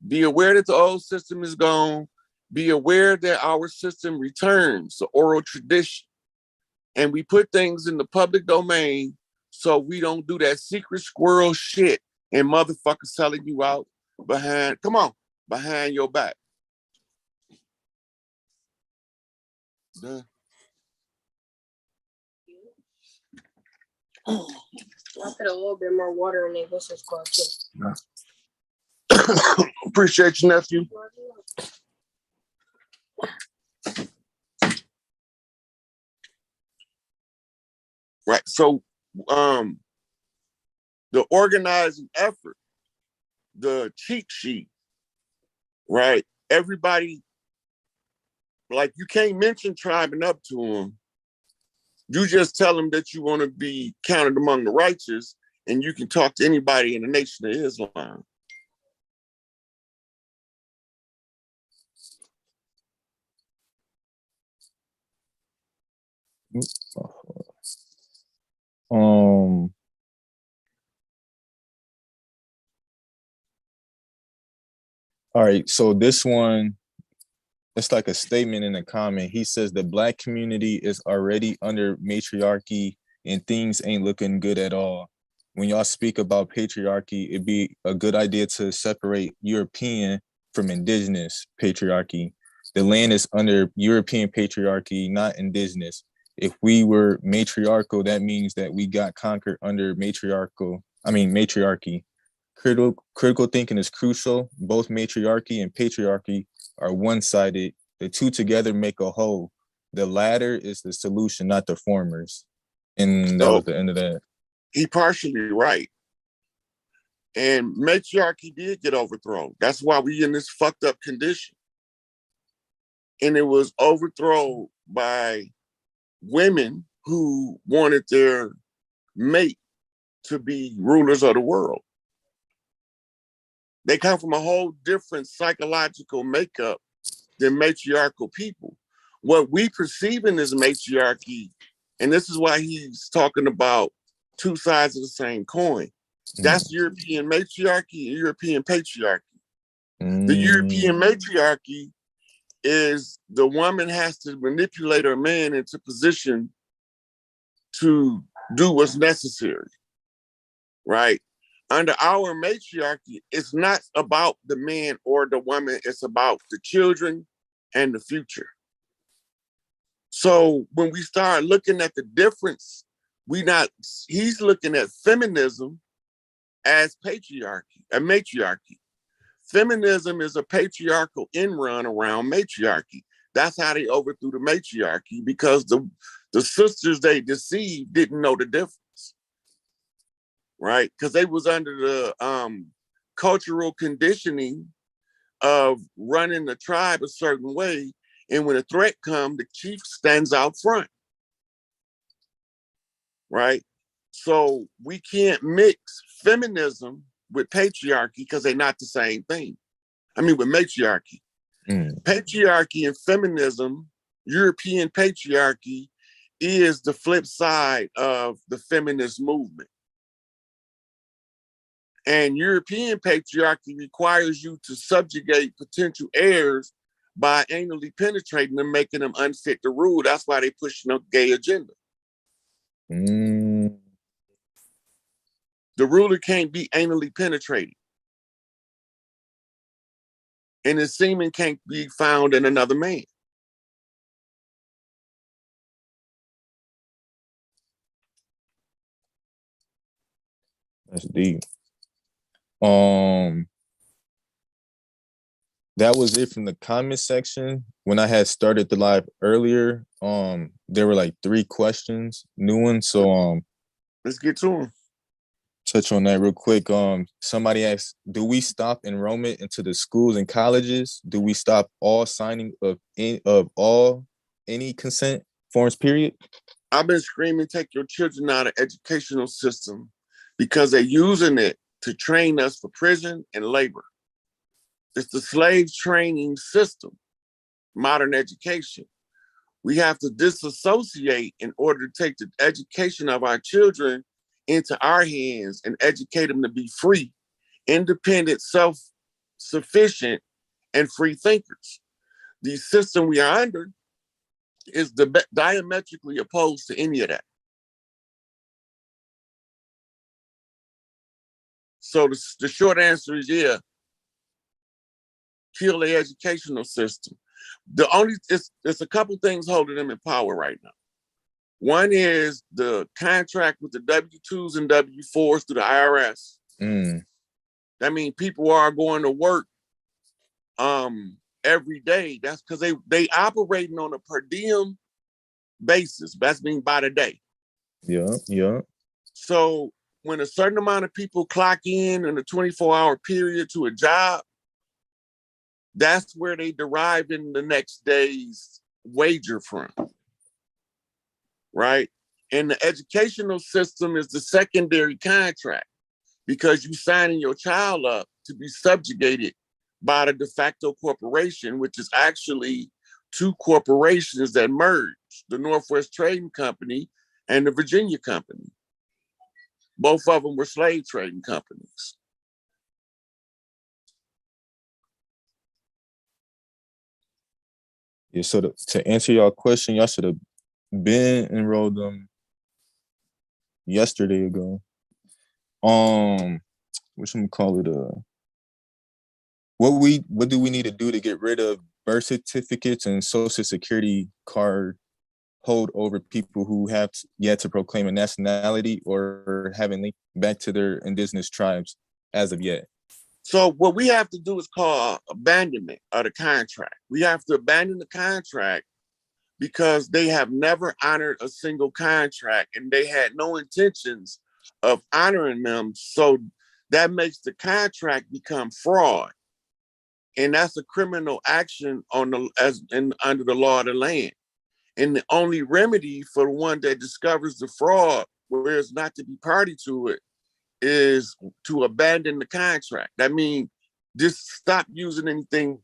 Be aware that the old system is gone. Be aware that our system returns to oral tradition. And we put things in the public domain so we don't do that secret squirrel shit and motherfuckers selling you out behind your back. Done. I put a little bit more water in it. This is called too. Yeah. Appreciate you, nephew. Right. So the organizing effort, the cheat sheet, right? Everybody, like, you can't mention tribing up to them. You just tell them that you want to be counted among the righteous, and you can talk to anybody in the Nation of Islam. All right, so this one, it's like a statement in a comment. He says the Black community is already under matriarchy and things ain't looking good at all. When y'all speak about patriarchy, it'd be a good idea to separate European from indigenous patriarchy. The land is under European patriarchy, not indigenous. If we were matriarchal, that means that we got conquered under matriarchy. Critical thinking is crucial. Both matriarchy and patriarchy are one-sided. The two together make a whole. The latter is the solution, not the formers. And that was the end of that. He partially right. And matriarchy did get overthrown. That's why we in this fucked up condition. And it was overthrown by women who wanted their mate to be rulers of the world. They come from a whole different psychological makeup than matriarchal people. What we perceive in as matriarchy, and this is why he's talking about two sides of the same coin. That's European matriarchy and European patriarchy. The European matriarchy is the woman has to manipulate her man into position to do what's necessary, right? Under our matriarchy, it's not about the man or the woman, it's about the children and the future. So when we start looking at the difference, he's looking at feminism as patriarchy, a matriarchy. Feminism is a patriarchal run around matriarchy. That's how they overthrew the matriarchy, because the sisters they deceived didn't know the difference. Right? Because they was under the cultural conditioning of running the tribe a certain way. And when a threat comes, the chief stands out front. Right? So we can't mix feminism with patriarchy because they're not the same thing. I mean, with matriarchy. Patriarchy and feminism, European patriarchy, is the flip side of the feminist movement. And European patriarchy requires you to subjugate potential heirs by anally penetrating them, making them unfit to rule. That's why they pushing a gay agenda. The ruler can't be anally penetrated. And his semen can't be found in another man. That's deep. That was it from the comment section. When I had started the live earlier, there were like 3 questions, new ones. So let's get to them. Touch on that real quick. Somebody asked, do we stop enrollment into the schools and colleges? Do we stop all signing of any consent forms, period? I've been screaming, take your children out of educational system because they're using it to train us for prison and labor. It's the slave training system, modern education. We have to disassociate in order to take the education of our children into our hands and educate them to be free, independent, self-sufficient, and free thinkers. The system we are under is diametrically opposed to any of that. So the short answer is yeah, kill the educational system. It's a couple things holding them in power right now. One is the contract with the W-2s and W-4s through the IRS. That means people are going to work every day. That's because they operating on a per diem basis. That's mean by the day. Yeah. So when a certain amount of people clock in a 24-hour period to a job, that's where they derive in the next day's wager from. Right? And the educational system is the secondary contract because you signing your child up to be subjugated by the de facto corporation, which is actually two corporations that merged, the Northwest Trading Company and the Virginia Company. Both of them were slave trading companies. Yeah, so to answer your question, y'all should have been enrolled them yesterday ago. What should we call it? What do we need to do to get rid of birth certificates and social security card hold over people who have yet to proclaim a nationality or haven't linked back to their indigenous tribes as of yet? So what we have to do is call abandonment of the contract. We have to abandon the contract because they have never honored a single contract and they had no intentions of honoring them. So that makes the contract become fraud. And that's a criminal action under the law of the land. And the only remedy for the one that discovers the fraud, whereas not to be party to it, is to abandon the contract. That means just stop using anything,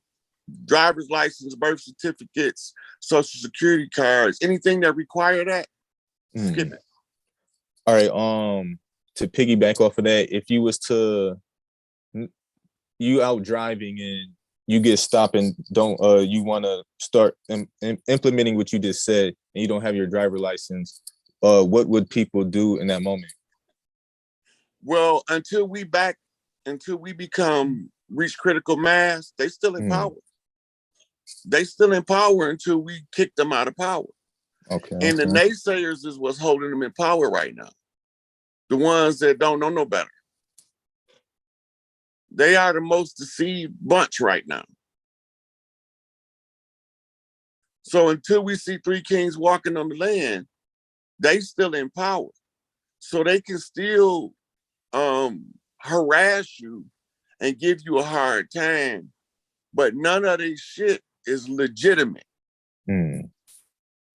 driver's license, birth certificates, social security cards, anything that require that, skip it. All right, to piggyback off of that, if you was to, you out driving and you get stopped and you want to start implementing what you just said and you don't have your driver license, what would people do in that moment? Well, until we become reach critical mass, they still in power. They still in power until we kick them out of power. Okay. And the naysayers is what's holding them in power right now. The ones that don't know no better. They are the most deceived bunch right now. So until we see three kings walking on the land, they still in power. So they can still harass you and give you a hard time, but none of this shit is legitimate.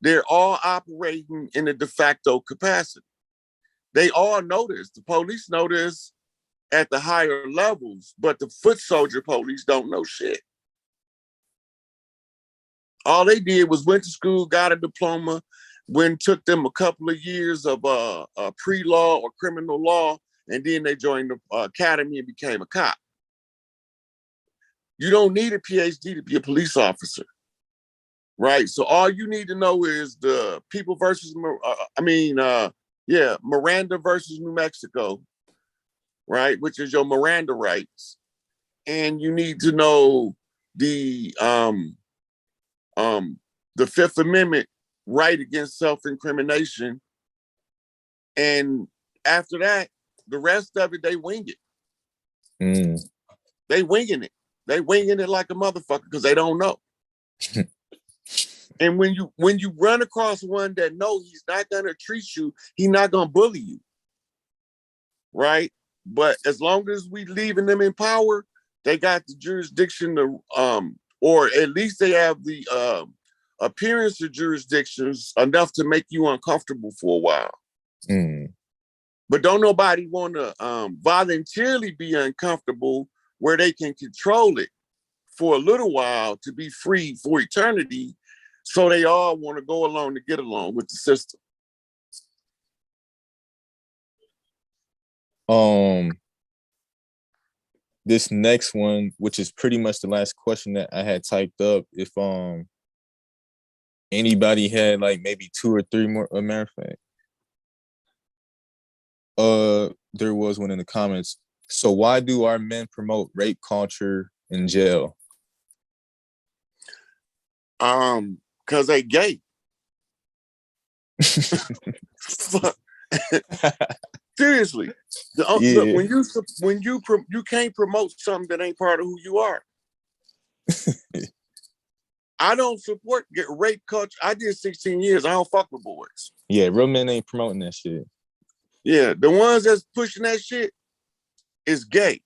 They're all operating in a de facto capacity. They all know this. The police know this at the higher levels, but the foot soldier police don't know shit. All they did was went to school, got a diploma, took them a couple of years of pre-law or criminal law, and then they joined the academy and became a cop. You don't need a PhD to be a police officer, right? So all you need to know is the people versus, Miranda versus New Mexico, right? Which is your Miranda rights. And you need to know the Fifth Amendment right against self-incrimination. And after that, the rest of it, they wing it. They winging it. They winging it like a motherfucker because they don't know. And when you run across one that knows he's not gonna treat you, he's not gonna bully you, right? But as long as we leaving them in power, they got the jurisdiction to, or at least they have the appearance of jurisdictions enough to make you uncomfortable for a while. But don't nobody want to voluntarily be uncomfortable where they can control it for a little while to be free for eternity. So they all want to go along to get along with the system. This next one, which is pretty much the last question that I had typed up, if anybody had like maybe 2 or 3 more, a matter of fact. There was one in the comments. So why do our men promote rape culture in jail? Because they gay. Seriously, look, when you can't promote something that ain't part of who you are. I don't support rape culture. I did 16 years. I don't fuck with boys. Yeah, real men ain't promoting that shit. Yeah, the ones that's pushing that shit is gay.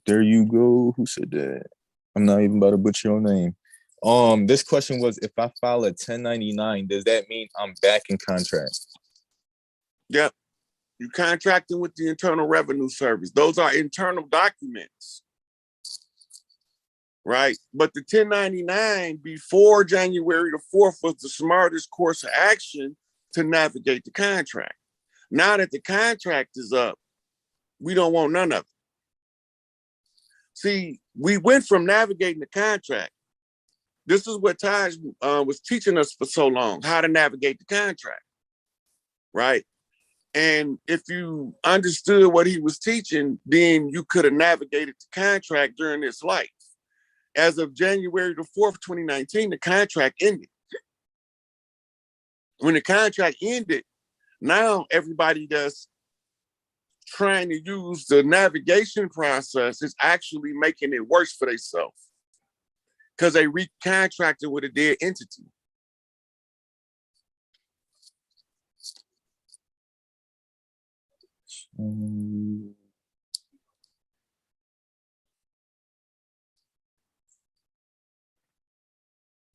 There you go. Who said that? I'm not even about to butcher your name. This question was, if I file a 1099, does that mean I'm back in contract? Yep. You're contracting with the Internal Revenue Service. Those are internal documents, right? But the 1099 before January the 4th was the smartest course of action to navigate the contract. Now that the contract is up, we don't want none of it. See, we went from navigating the contract. This is what Taj was teaching us for so long, how to navigate the contract, right? And if you understood what he was teaching, then you could have navigated the contract during his life. As of January the 4th, 2019, the contract ended. When the contract ended, now everybody that's trying to use the navigation process is actually making it worse for themselves because they recontracted with a dead entity.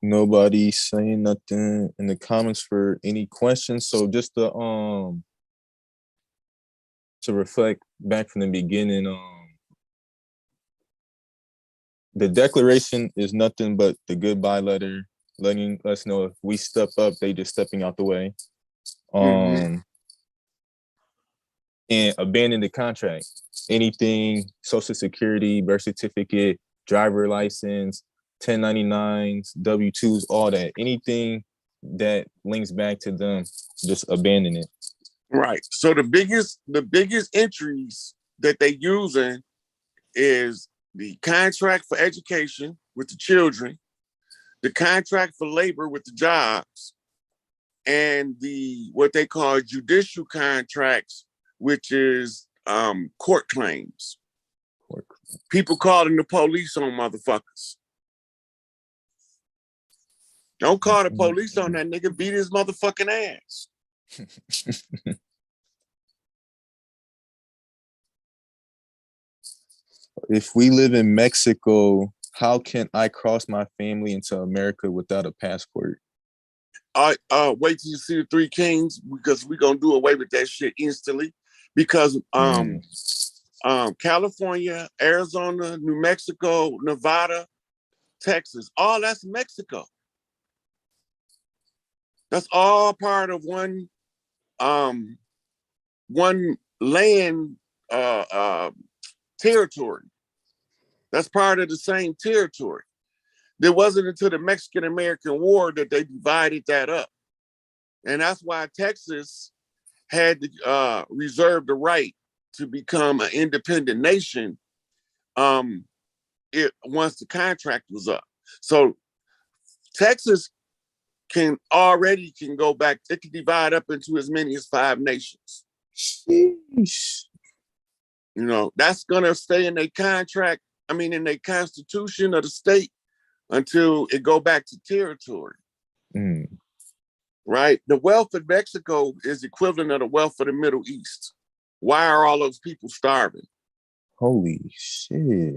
Nobody saying nothing in the comments for any questions. So just to reflect back from the beginning, the declaration is nothing but the goodbye letter, letting us know if we step up, they just stepping out the way. And abandon the contract. Anything, Social Security, birth certificate, driver license, 1099s, W-2s, all that. Anything that links back to them, just abandon it. Right. So the biggest entries that they using is the contract for education with the children, the contract for labor with the jobs, and the what they call judicial contracts, which is court claims. People calling the police on motherfuckers. Don't call the police on that nigga, beat his motherfucking ass. If we live in Mexico, how can I cross my family into America without a passport? Wait till you see the Three Kings, because we're gonna do away with that shit instantly. Because California, Arizona, New Mexico, Nevada, Texas, all that's Mexico. That's all part of one land territory. That's part of the same territory. It wasn't until the Mexican-American War that they divided that up. And that's why Texas had to reserve the right to become an independent nation once the contract was up. So Texas can go back, it can divide up into as many as 5 nations. Sheesh. You know, that's gonna stay in their contract, in their constitution of the state until it go back to territory. Right? The wealth of Mexico is equivalent of the wealth of the Middle East. Why are all those people starving? Holy shit.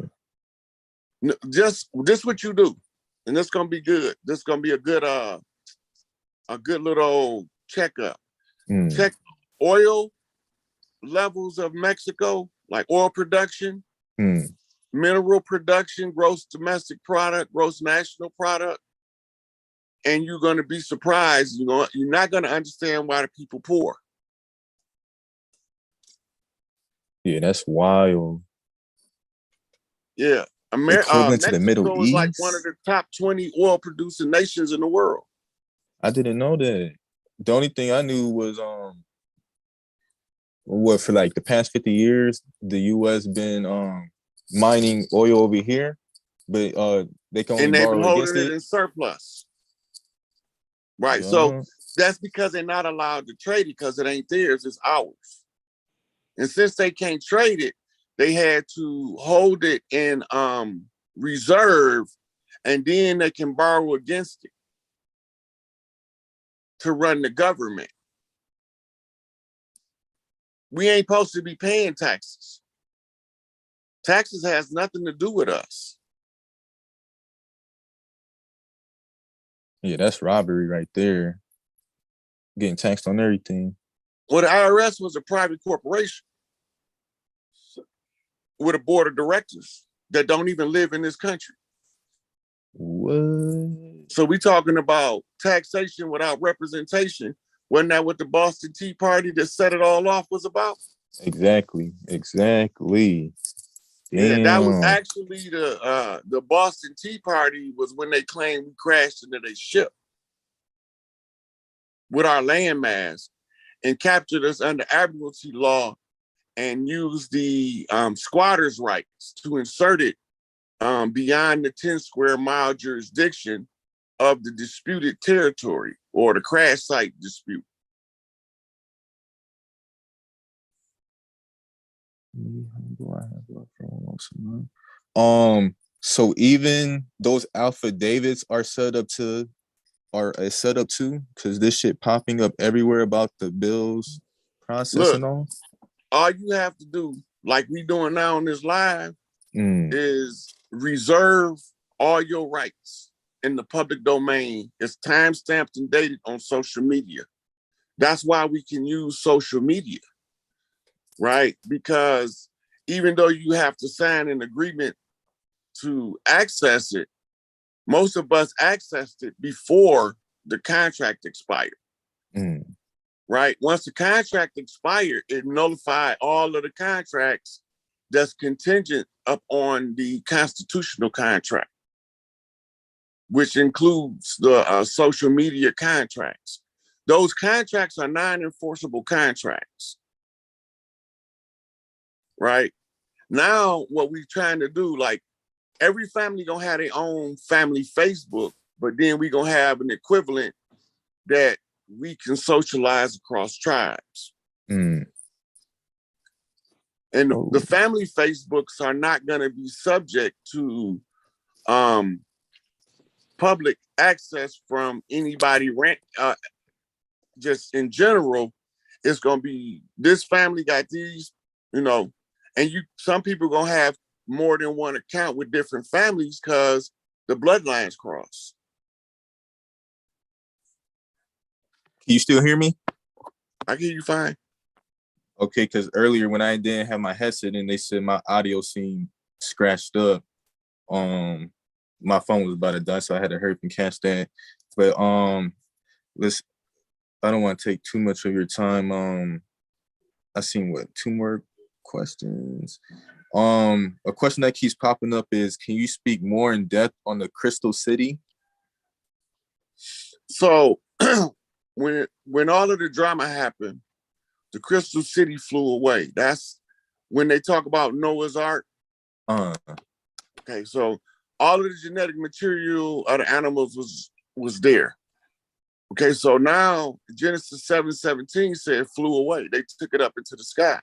Just what you do. And this gonna be good. This gonna be a good little checkup. Check oil levels of Mexico, like oil production, mineral production, gross domestic product, gross national product. And you're going to be surprised. You're not going to understand why the people poor. Yeah, that's wild. Yeah. Equivalent to the Middle Mexico is like East? one of the top 20 oil producing nations in the world. I didn't know that. The only thing I knew was for like the past 50 years, the US been mining oil over here, but they can only borrow against it. And they've been holding it in surplus. Right. So that's because they're not allowed to trade it because it ain't theirs, it's ours. And since they can't trade it, they had to hold it in reserve, and then they can borrow against it to run the government. We ain't supposed to be paying taxes. Taxes has nothing to do with us. Yeah, that's robbery right there. Getting taxed on everything. Well, the IRS was a private corporation with a board of directors that don't even live in this country. What? So we talking about taxation without representation. Wasn't that what the Boston Tea Party that set it all off was about? Exactly. Yeah, that was Damn. actually the Boston Tea Party was when they claimed we crashed into their ship with our landmass and captured us under admiralty law and used the squatters' rights to insert it beyond the 10 square mile jurisdiction of the disputed territory or the crash site dispute. So even those affidavits are set up too, because this shit popping up everywhere about the bills process Look, and all you have to do, like we doing now on this live, Mm. is reserve all your rights in the public domain. It's time-stamped and dated on social media. That's why we can use social media, right? Because even though you have to sign an agreement to access it, most of us accessed it before the contract expired, right? Once the contract expired, it nullified all of the contracts that's contingent upon the constitutional contract, which includes the social media contracts. Those contracts are non-enforceable contracts, right? Now, what we're trying to do, like every family gonna have their own family Facebook, but then we gonna have an equivalent that we can socialize across tribes. And the family Facebooks are not gonna be subject to public access from anybody just in general. It's gonna be this family got these, and some people gonna have more than one account with different families because the bloodlines cross. Can you still hear me? I can hear you fine. Okay, because earlier when I didn't have my headset in, they said my audio seemed scratched up. My phone was about to die, so I had to hurry and catch that. But I don't want to take too much of your time. I seen two more questions. A question that keeps popping up is, can you speak more in depth on the Crystal City? So when all of the drama happened, the Crystal City flew away. That's when they talk about Noah's Ark. Okay, so all of the genetic material of the animals was there. Okay, so now Genesis 7:17 said it flew away. They took it up into the sky.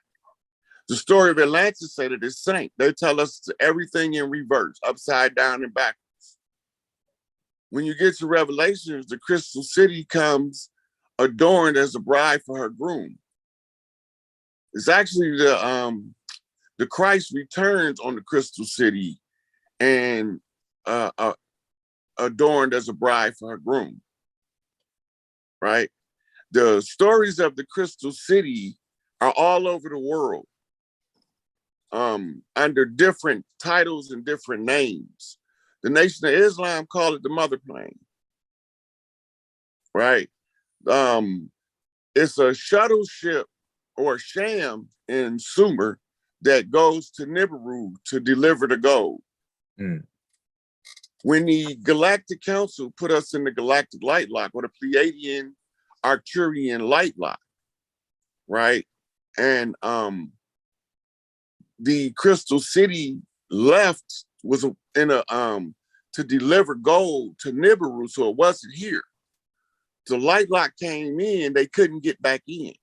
The story of Atlantis said that it sank. They tell us everything in reverse, upside down and backwards. When you get to Revelations, the Crystal City comes adorned as a bride for her groom. It's actually the Christ returns on the Crystal City and adorned as a bride for her groom, right? The stories of the Crystal City are all over the world under different titles and different names. The Nation of Islam call it the Mother Plane, right? It's a shuttle ship or sham in Sumer that goes to Nibiru to deliver the gold. When the Galactic Council put us in the Galactic Light Lock or the Pleiadian Arcturian Light Lock, right? And the Crystal City was in a to deliver gold to Nibiru, so it wasn't here. The Light Lock came in, they couldn't get back in,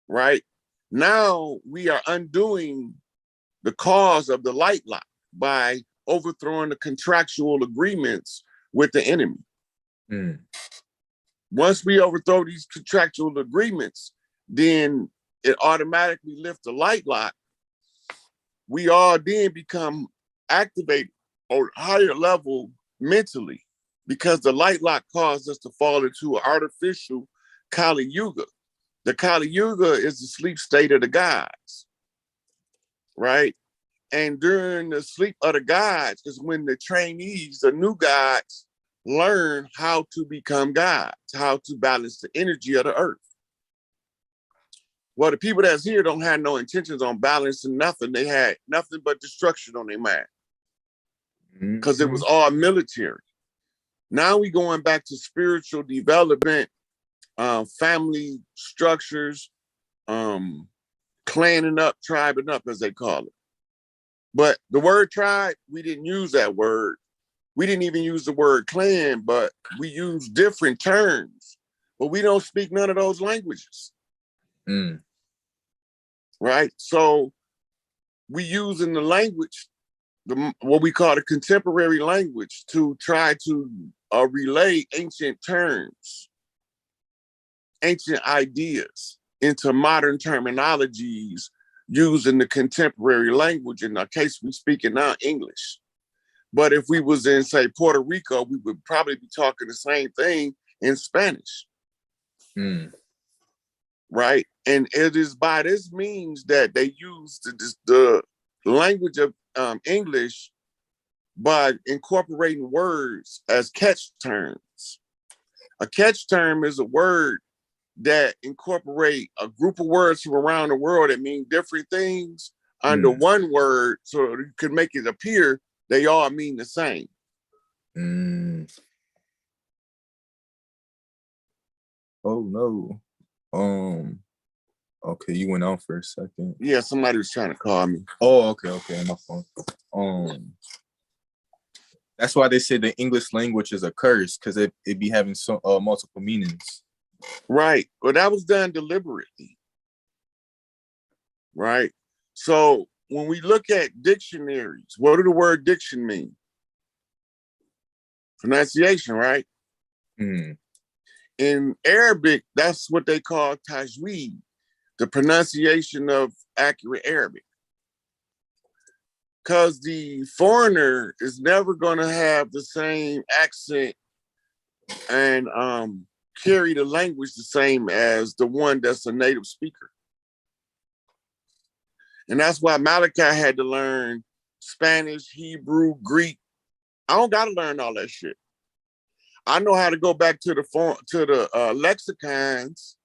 right? Now we are undoing the cause of the Light Lock by overthrowing the contractual agreements with the enemy. Once we overthrow these contractual agreements, then it automatically lifts the Light Lock. We all then become activated on a higher level mentally, because the light lock caused us to fall into an artificial Kali Yuga. The Kali Yuga is the sleep state of the gods, right? And during the sleep of the gods is when the trainees, the new gods, learn how to become gods, how to balance the energy of the earth. Well, the people that's here don't have no intentions on balancing nothing. They had nothing but destruction on their mind because it was all military. Now we going back to spiritual development, family structures, clanning up, tribing up, as they call it. But the word tribe, we didn't use that word. We didn't even use the word clan, but we use different terms. But we don't speak none of those languages. Right? So we using the language, what we call the contemporary language, to try to relay ancient terms, ancient ideas into modern terminologies using the contemporary language. In our case, we speaking now English. But if we was in, say, Puerto Rico, we would probably be talking the same thing in Spanish. Right? And it is by this means that they use the language of English by incorporating words as catch terms. A catch term is a word that incorporate a group of words from around the world that mean different things under one word, so you can make it appear they all mean the same. Oh no. Okay, you went out for a second. Yeah, somebody was trying to call me. Oh, okay, my phone. That's why they say the English language is a curse, because it be having so multiple meanings. Right. Well, that was done deliberately. Right. So when we look at dictionaries, what do the word diction mean? Pronunciation, right? In Arabic, that's what they call tajweed, the pronunciation of accurate Arabic. Because the foreigner is never going to have the same accent and carry the language the same as the one that's a native speaker. And that's why Malachi had to learn Spanish, Hebrew, Greek. I don't got to learn all that shit. I know how to go back to the lexicons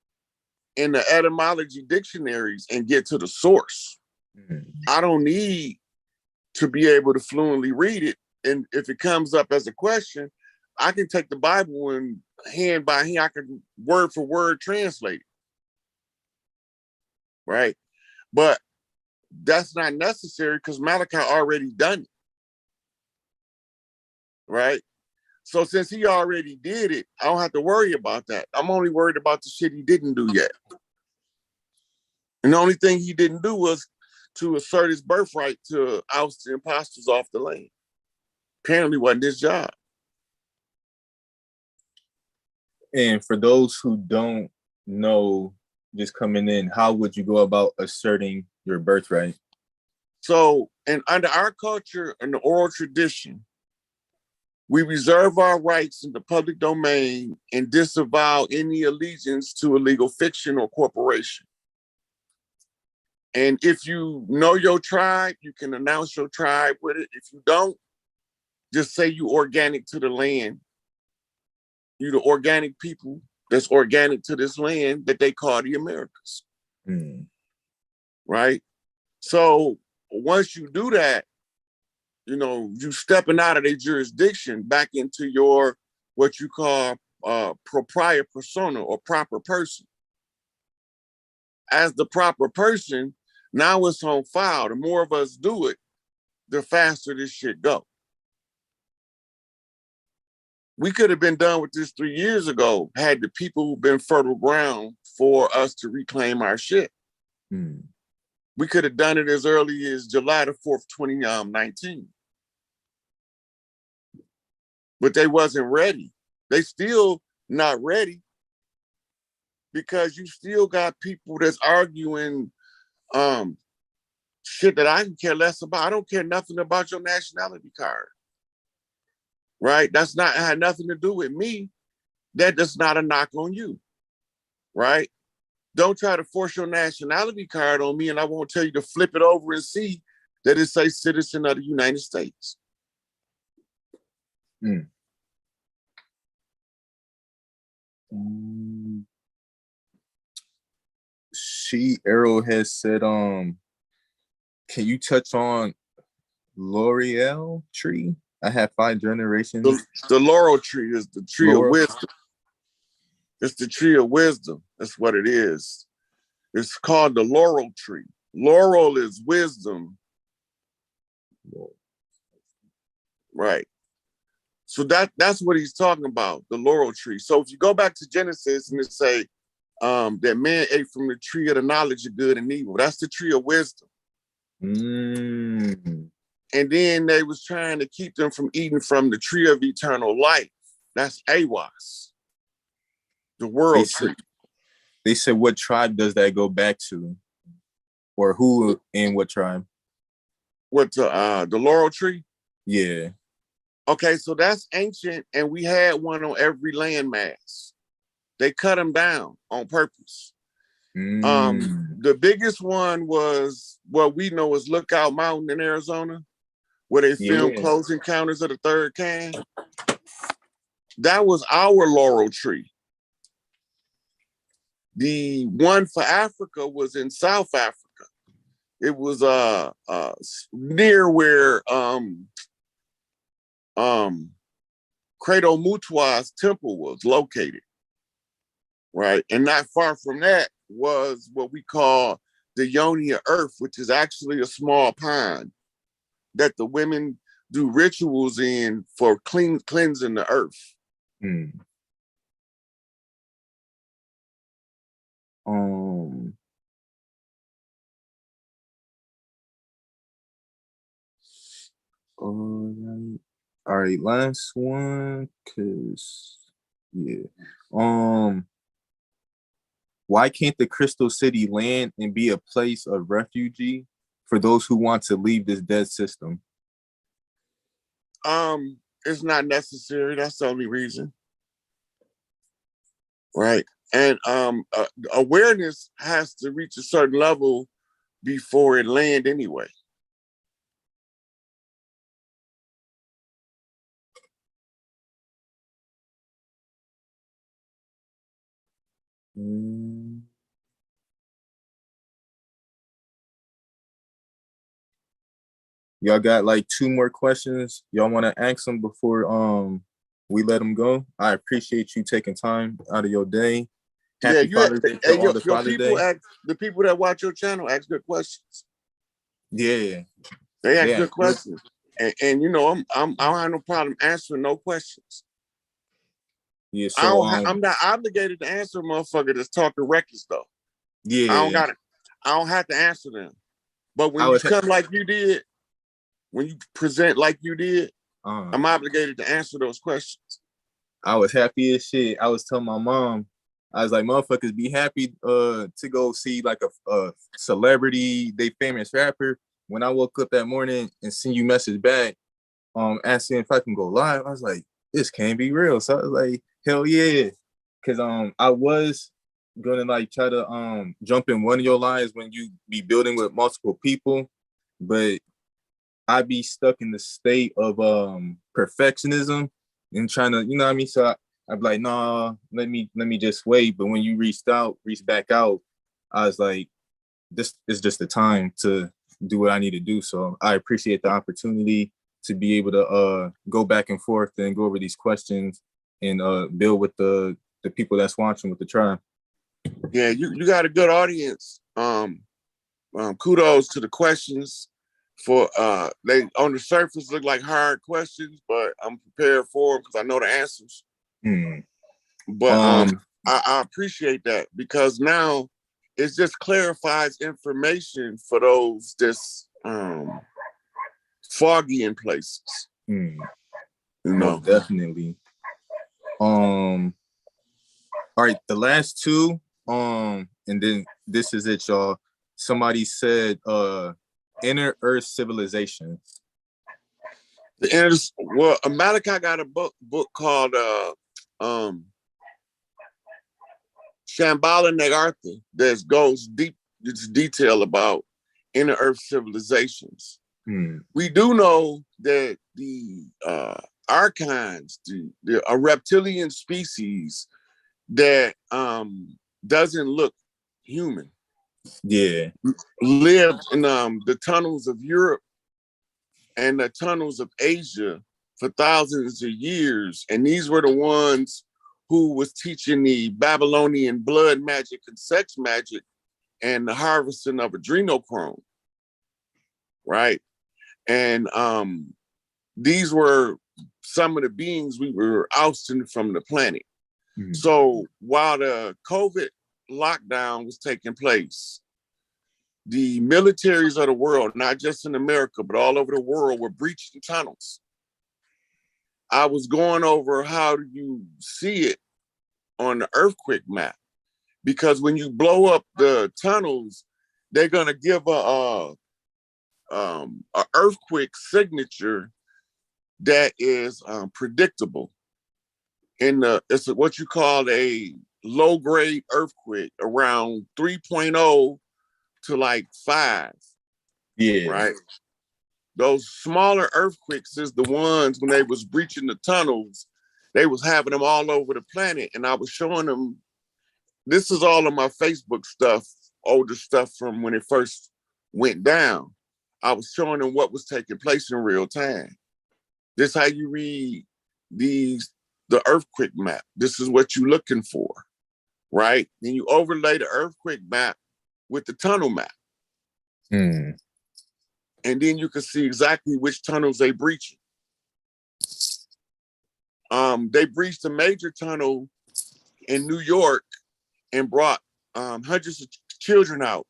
and the etymology dictionaries and get to the source. I don't need to be able to fluently read it. And if it comes up as a question, I can take the Bible and hand by hand, I can word for word translate it. Right? But that's not necessary because Malachi already done it. Right? So since he already did it, I don't have to worry about that. I'm only worried about the shit he didn't do yet. And the only thing he didn't do was to assert his birthright to oust the imposters off the land. Apparently wasn't his job. And for those who don't know, just coming in, how would you go about asserting your birthright? So, and under our culture and the oral tradition, we reserve our rights in the public domain and disavow any allegiance to a legal fiction or corporation. And if you know your tribe, you can announce your tribe with it. If you don't, just say you organic to the land. You the organic people that's organic to this land that they call the Americas. Right? So once you do that, you know, you stepping out of their jurisdiction back into your, what you call proprietary persona or proper person. As the proper person, now it's on file. The more of us do it, the faster this shit go. We could have been done with this 3 years ago had the people been fertile ground for us to reclaim our shit. We could have done it as early as July the 4th, 2019. But they wasn't ready. They still not ready because you still got people that's arguing shit that I can care less about. I don't care nothing about your nationality card. right? That's not had nothing to do with me. That does not a knock on you, right? Don't try to force your nationality card on me, and I won't tell you to flip it over and see that it says citizen of the United States. Mm. She Arrowhead said, can you touch on L'Oreal tree? I have 5 generations. The laurel tree is the tree of wisdom. It's the tree of wisdom. That's what it is. It's called the laurel tree. Laurel is wisdom. Right. So that's what he's talking about, the laurel tree. So if you go back to Genesis and it say that man ate from the tree of the knowledge of good and evil, that's the tree of wisdom. And then they was trying to keep them from eating from the tree of eternal life. That's Awas, the world tree. They said, what tribe does that go back to? Or who and what tribe? What, the laurel tree? Yeah. Okay, so that's ancient, and we had one on every landmass. They cut them down on purpose. The biggest one was what we know as Lookout Mountain in Arizona, where they filmed Close Encounters of the Third Kind. That was our laurel tree. The one for Africa was in South Africa. It was near where Credo Mutwa's temple was located, right? And not far from that was what we call the Yoni of Earth, which is actually a small pond that the women do rituals in for cleansing the earth. All right, last one, cause why can't the Crystal City land and be a place of refuge for those who want to leave this dead system? It's not necessary. That's the only reason, right? And awareness has to reach a certain level before it land anyway. Y'all got like 2 more questions y'all want to ask them before we let them go? I appreciate you taking time out of your day. Happy Father's Day to all the Father's Day. The people that watch your channel ask good questions. Yeah, they ask good questions, and you know I don't have no problem answering no questions. Yeah, so I'm not obligated to answer a motherfucker that's talking reckless though. Yeah, I don't have to answer them. But when you come like you did, when you present like you did, I'm obligated to answer those questions. I was happy as shit. I was telling my mom, I was like, motherfuckers be happy to go see like a celebrity, they famous rapper. When I woke up that morning and seen you message back, asking if I can go live, I was like, this can't be real. So I was like, hell yeah. Cause I was gonna like try to jump in one of your lives when you be building with multiple people, but I be stuck in the state of perfectionism and trying to, you know what I mean? So I'd be like, nah, let me just wait. But when you reached back out, I was like, this is just the time to do what I need to do. So I appreciate the opportunity to be able to go back and forth and go over these questions and build with the people that's watching with the tribe. Yeah, you got a good audience. Kudos to the questions. For they on the surface look like hard questions, but I'm prepared for them because I know the answers. But I appreciate that because now it just clarifies information for those that's foggy in places. You know, most definitely. All right, the last 2, and then this is it, y'all. Somebody said inner Earth civilization. Well, Malachi got a book called Shambhala Nagartha that goes deep into detail about inner earth civilizations. We do know that the archons, a reptilian species that doesn't look human. Yeah. Lived in the tunnels of Europe and the tunnels of Asia for thousands of years. And these were the ones who was teaching the Babylonian blood magic and sex magic and the harvesting of adrenochrome, right? And these were some of the beings we were ousting from the planet. So while the COVID lockdown was taking place, the militaries of the world, not just in America, but all over the world, were breaching tunnels. I was going over how do you see it on the earthquake map, because when you blow up the tunnels, they're gonna give a earthquake signature that is predictable. It's what you call a low grade earthquake, around 3.0 to like 5. Yeah. Right. Those smaller earthquakes is the ones when they was breaching the tunnels, they was having them all over the planet. And I was showing them, this is all of my Facebook stuff, older stuff from when it first went down. I was showing them what was taking place in real time. This is how you read the earthquake map. This is what you're looking for, right? Then you overlay the earthquake map with the tunnel map. And then you can see exactly which tunnels they breaching. They breached a major tunnel in New York and brought hundreds of children out.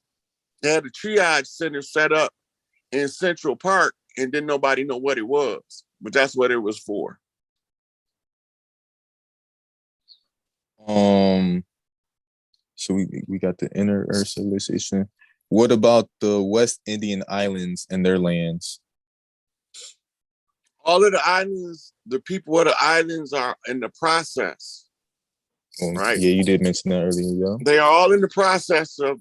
They had a triage center set up in Central Park and didn't nobody know what it was, but that's what it was for. So we got the inner earth civilization. What about the West Indian Islands and their lands? All of the islands, the people of the islands are in the process. Right? Yeah, you did mention that earlier, yeah. They are all in the process of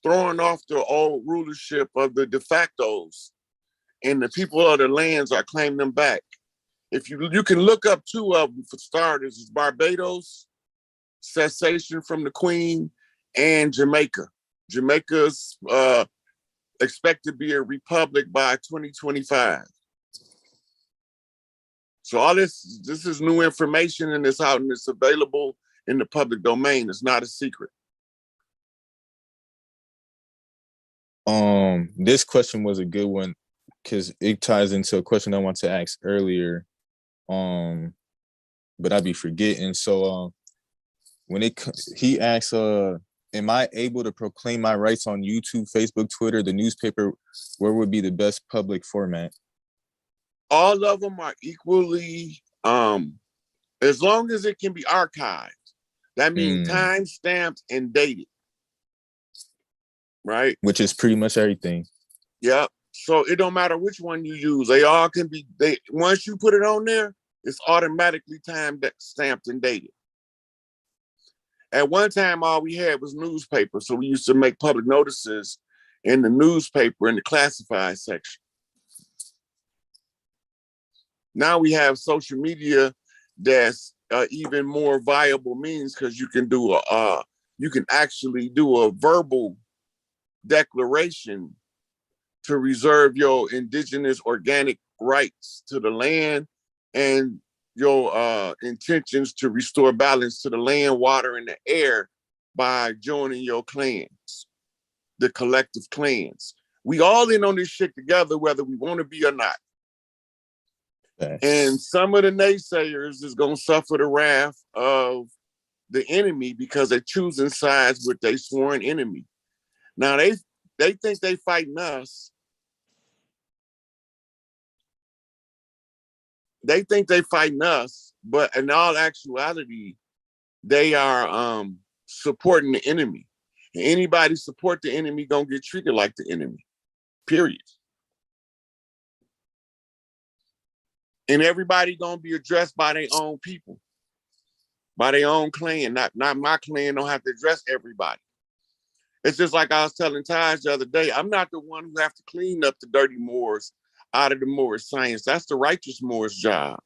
throwing off the old rulership of the de factos, and the people of the lands are claiming them back. If you can look up 2 of them for starters, is Barbados, cessation from the Queen, and Jamaica. Jamaica's expected to be a republic by 2025. So all this is new information, and it's out and it's available in the public domain. It's not a secret. This question was a good one because it ties into a question I wanted to ask earlier. But I'd be forgetting. So when he asks, am I able to proclaim my rights on YouTube, Facebook, Twitter, the newspaper? Where would be the best public format? All of them are equally, as long as it can be archived. That means time stamped and dated. Right? Which is pretty much everything. Yep. So it don't matter which one you use. They all can be, once you put it on there, it's automatically time stamped and dated. At one time, all we had was newspaper. So we used to make public notices in the newspaper in the classified section. Now we have social media that's even more viable means, because you can do you can actually do a verbal declaration to reserve your indigenous organic rights to the land and your intentions to restore balance to the land, water, and the air by joining your clans, the collective clans. We all in on this shit together, whether we want to be or not. Okay. And some of the naysayers is going to suffer the wrath of the enemy because they're choosing sides with their sworn enemy. Now, they think they fighting us. They think they fighting us, but in all actuality, they are supporting the enemy. And anybody support the enemy gonna get treated like the enemy, period. And everybody gonna be addressed by their own people, by their own clan. Not my clan don't have to address everybody. It's just like I was telling Taj the other day, I'm not the one who have to clean up the dirty Moors out of the Moorish science. That's the righteous Moors' job.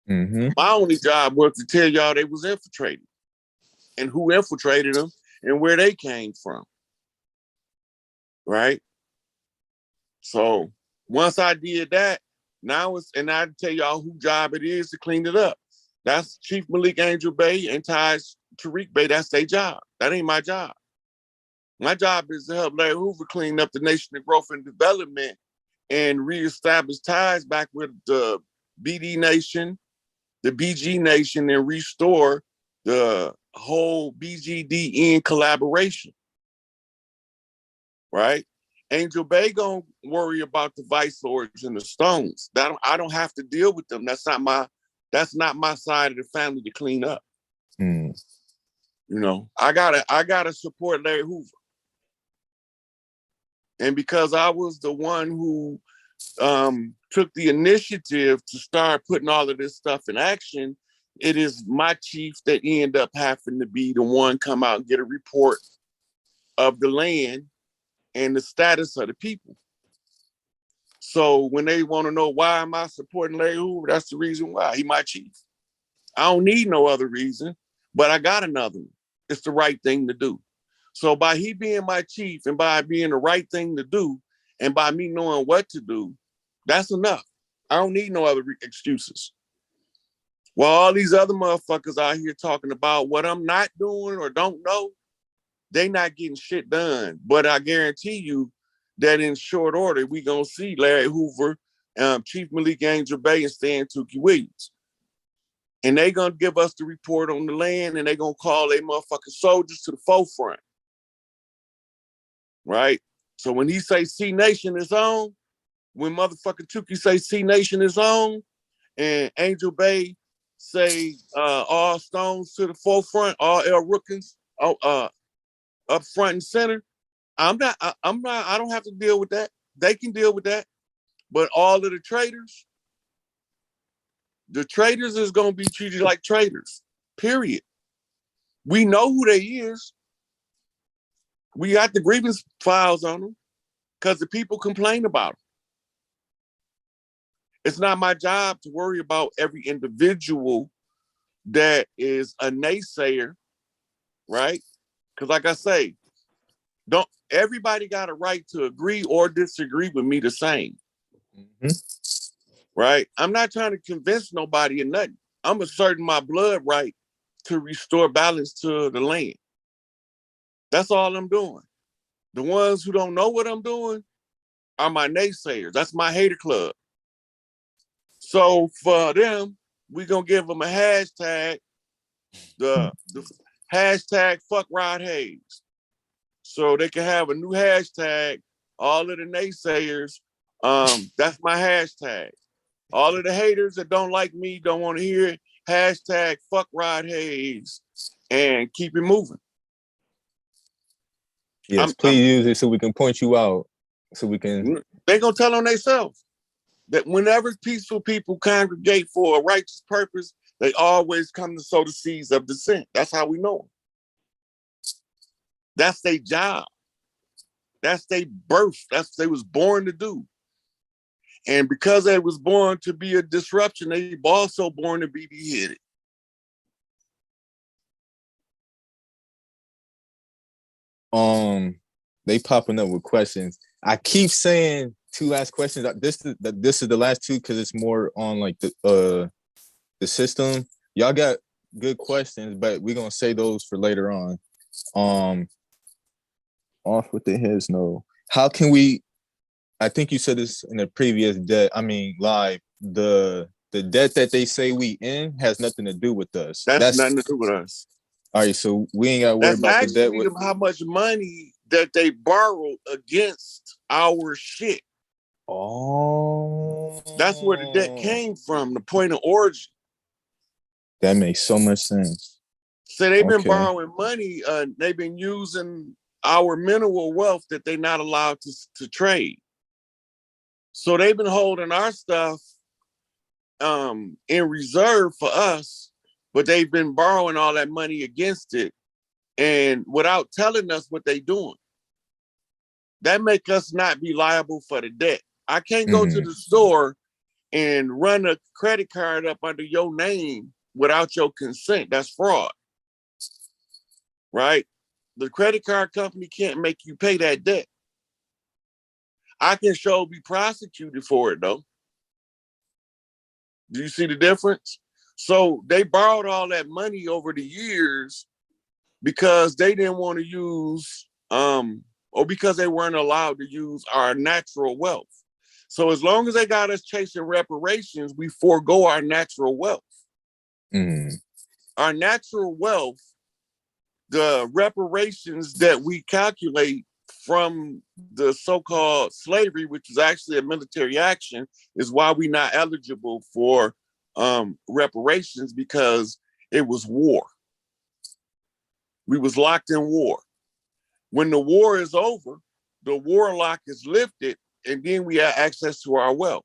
Mm-hmm. My only job was to tell y'all they was infiltrated and who infiltrated them and where they came from, right? So once I did that, now and I tell y'all whose job it is to clean it up. That's Chief Malik Angel Bey and Taj Tariq Bey. That's their job. That ain't my job. My job is to help Larry Hoover clean up the Nation of Growth and Development and reestablish ties back with the BD Nation, the BG Nation, and restore the whole BGDN collaboration, right? Angel Bay gonna worry about the Vice Lords and the Stones. I don't have to deal with them. That's not my side of the family to clean up. Mm. You know, I gotta support Larry Hoover. And because I was the one who took the initiative to start putting all of this stuff in action, it is my chief that end up having to be the one come out and get a report of the land and the status of the people. So when they want to know why am I supporting Larry Hoover, that's the reason why. He my chief. I don't need no other reason, but I got another one. It's the right thing to do. So by he being my chief and by being the right thing to do and by me knowing what to do, that's enough. I don't need no other excuses. While all these other motherfuckers out here talking about what I'm not doing or don't know, they not getting shit done. But I guarantee you that in short order, we gonna see Larry Hoover, Chief Malik Angel Bay, and Stan Tukey Williams. And they gonna give us the report on the land and they gonna call their motherfucking soldiers to the forefront. Right? So when he say C Nation is on, when motherfucking Tukey say C Nation is on, and Angel Bay say all stones to the forefront, all El Rookins up front and center, I don't have to deal with that. They can deal with that. But all of the traitors is gonna be treated like traitors. Period. We know who they is. We got the grievance files on them because the people complain about them. It's not my job to worry about every individual that is a naysayer, right? Because like I say, don't everybody got a right to agree or disagree with me the same. Mm-hmm. Right? I'm not trying to convince nobody or nothing. I'm asserting my blood right to restore balance to the land. That's all I'm doing. The ones who don't know what I'm doing are my naysayers. That's my hater club. So for them, we're going to give them a hashtag, the hashtag fuck Rod Hayes. So they can have a new hashtag. All of the naysayers, that's my hashtag. All of the haters that don't like me, don't want to hear it, hashtag fuck Rod Hayes and keep it moving. Yes, please use it so we can point you out. So we can. They're going to tell on themselves that whenever peaceful people congregate for a righteous purpose, they always come to sow the seeds of dissent. That's how we know them. That's their job. That's their birth. That's what they was born to do. And because they was born to be a disruption, they also born to be beheaded. They popping up with questions. I keep saying 2 last questions. This is the last 2 because it's more on like the system. Y'all got good questions, but we're gonna say those for later on. Off with the heads. No. How can we? I think you said this in the previous live. The debt that they say we in has nothing to do with us. That's nothing to do with us. All right, so we ain't got to worry about the debt. With how much money that they borrowed against our shit. Oh, that's where the debt came from. The point of origin. That makes so much sense. So they've been borrowing money. They've been using our mineral wealth that they're not allowed to trade. So they've been holding our stuff in reserve for us, but they've been borrowing all that money against it, and without telling us what they're doing. That make us not be liable for the debt. I can't go to the store and run a credit card up under your name without your consent. That's fraud, right? The credit card company can't make you pay that debt. I can sure be prosecuted for it though. Do you see the difference? So they borrowed all that money over the years because they didn't want to use, or because they weren't allowed to use our natural wealth. So as long as they got us chasing reparations, we forego our natural wealth. Our natural wealth, the reparations that we calculate from the so-called slavery, which is actually a military action, is why we're not eligible for reparations, because it was war. We was locked in war. When the war is over, the warlock is lifted, and then we have access to our wealth,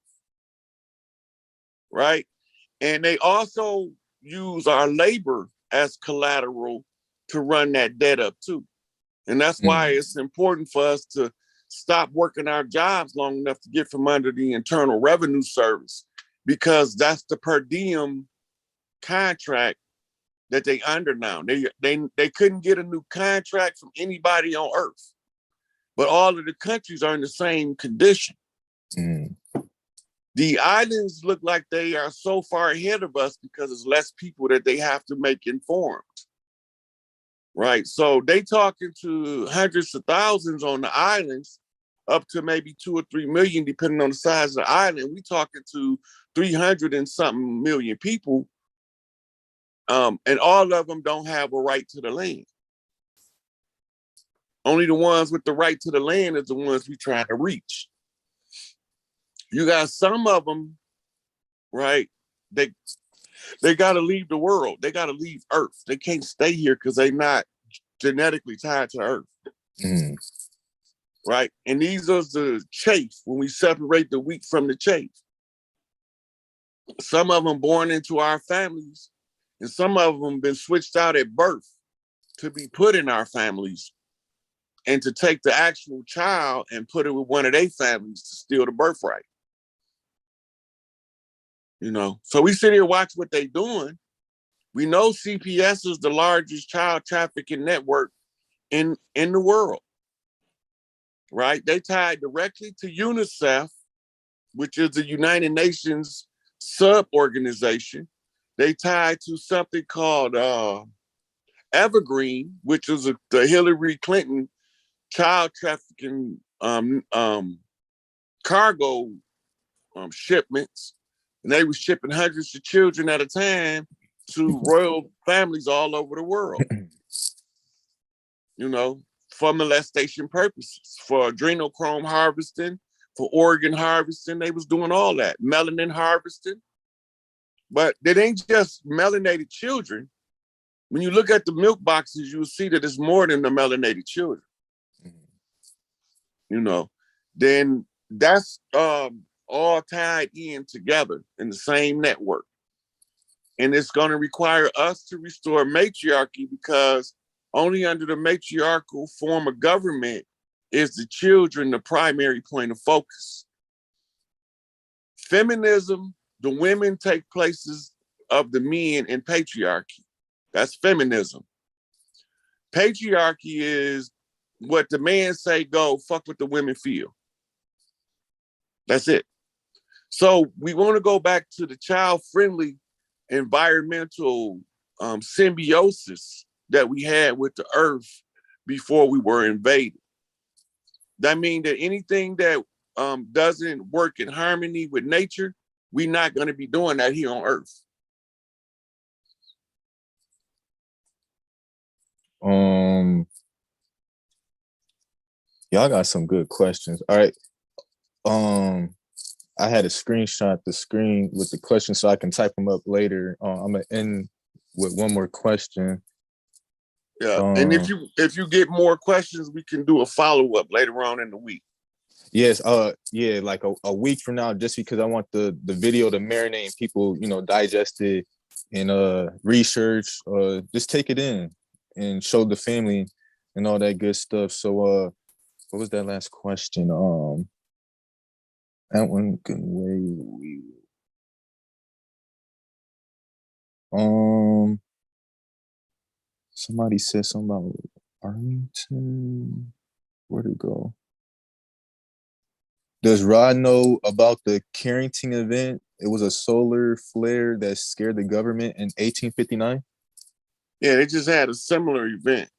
right? And they also use our labor as collateral to run that debt up too. And that's why it's important for us to stop working our jobs long enough to get from under the Internal Revenue Service, because that's the per diem contract that they under now. They couldn't get a new contract from anybody on earth, but all of the countries are in the same condition. The islands look like they are so far ahead of us because there's less people that they have to make informed, right? So they talking to hundreds of thousands on the islands, up to maybe 2 or 3 million, depending on the size of the island. We talking to 300 and something million people, and all of them don't have a right to the land. Only the ones with the right to the land is the ones we trying to reach. You got some of them, right? They got to leave the world. They got to leave Earth. They can't stay here because they're not genetically tied to Earth. Right? And these are the chaff, when we separate the wheat from the chaff. Some of them born into our families, and some of them been switched out at birth to be put in our families, and to take the actual child and put it with one of their families to steal the birthright. You know, so we sit here watch what they doing. We know CPS is the largest child trafficking network in the world, right? They tied directly to UNICEF, which is the United Nations sub-organization. They tied to something called Evergreen, which is the Hillary Clinton child trafficking cargo shipments. And they were shipping hundreds of children at a time to royal families all over the world, you know, for molestation purposes, for adrenochrome harvesting, for organ harvesting. They was doing all that, melanin harvesting. But it ain't just melanated children. When you look at the milk boxes, you'll see that it's more than the melanated children. You know, then that's all tied in together in the same network. And it's going to require us to restore matriarchy, because only under the matriarchal form of government is the children the primary point of focus. Feminism, the women take places of the men in patriarchy. That's feminism. Patriarchy is what the man say, go, fuck what the women feel. That's it. So we want to go back to the child-friendly environmental symbiosis that we had with the earth before we were invaded. That means that anything that doesn't work in harmony with nature, we're not going to be doing that here on earth. Y'all got some good questions. All right. I had to screenshot the screen with the questions so I can type them up later. I'm gonna end with one more question. Yeah, and if you get more questions, we can do a follow-up later on in the week. Yes, yeah, like a week from now, just because I want the video to marinate and people, digest it and research, just take it in and show the family and all that good stuff. So what was that last question? That one good way. Somebody said something about Arlington. Where'd it go? Does Rod know about the Carrington event? It was a solar flare that scared the government in 1859. Yeah, they just had a similar event.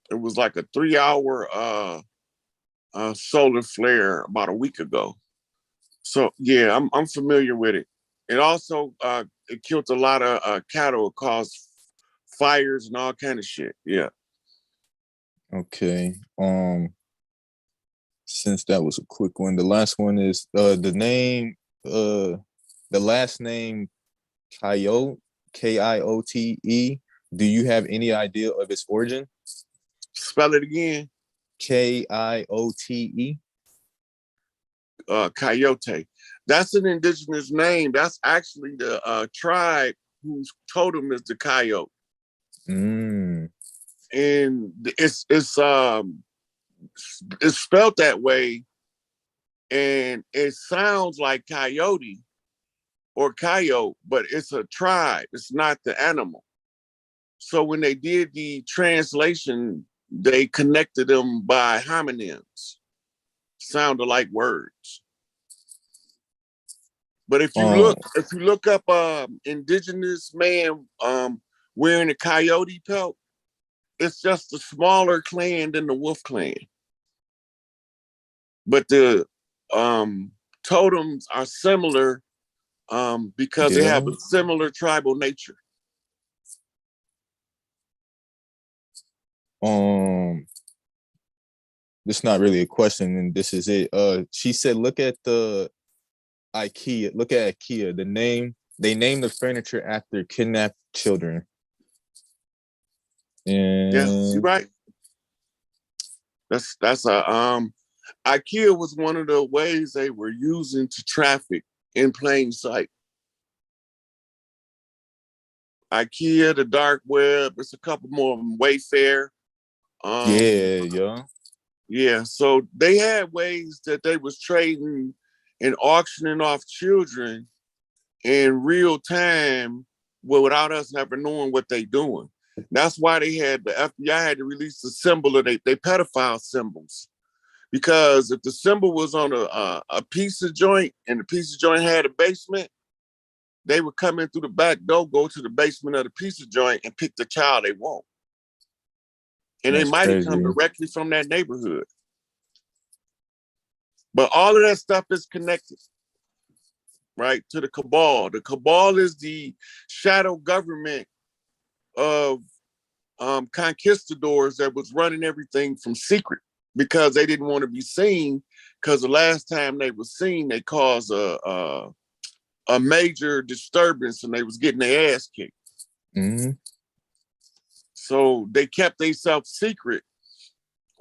It was like a 3-hour solar flare about a week ago. So yeah, I'm familiar with it. It also it killed a lot of cattle. It caused fires and all kind of shit. Yeah. Okay. Since that was a quick one, the last one is the name, the last name Kiote, Kiote. Do you have any idea of its origin? Spell it again. Kiote. Coyote. That's an indigenous name. That's actually the tribe whose totem is the coyote. Mm. And it's spelled that way, and it sounds like coyote or coyote, but it's a tribe. It's not the animal. So when they did the translation, they connected them by homonyms, sounded like words. But if you look up indigenous man wearing a coyote pelt, it's just a smaller clan than the Wolf Clan. But the totems are similar because they have a similar tribal nature. This is not really a question, and this is it. She said, look at IKEA. Look at IKEA. They named the furniture after kidnapped children. And yes, you're right. That's IKEA was one of the ways they were using to traffic in plain sight. IKEA, the dark web, there's a couple more of them, Wayfair. Yeah, so they had ways that they was trading and auctioning off children in real time without us never knowing what they doing. That's why they had the FBI had to release the symbol of they pedophile symbols. Because if the symbol was on a pizza joint and the pizza joint had a basement, they would come in through the back door, go to the basement of the pizza joint and pick the child they want. And they might have come directly from that neighborhood. But all of that stuff is connected, right, to the cabal. The cabal is the shadow government of conquistadors that was running everything from secret because they didn't want to be seen, because the last time they were seen, they caused a major disturbance and they was getting their ass kicked. Mm-hmm. So they kept themselves secret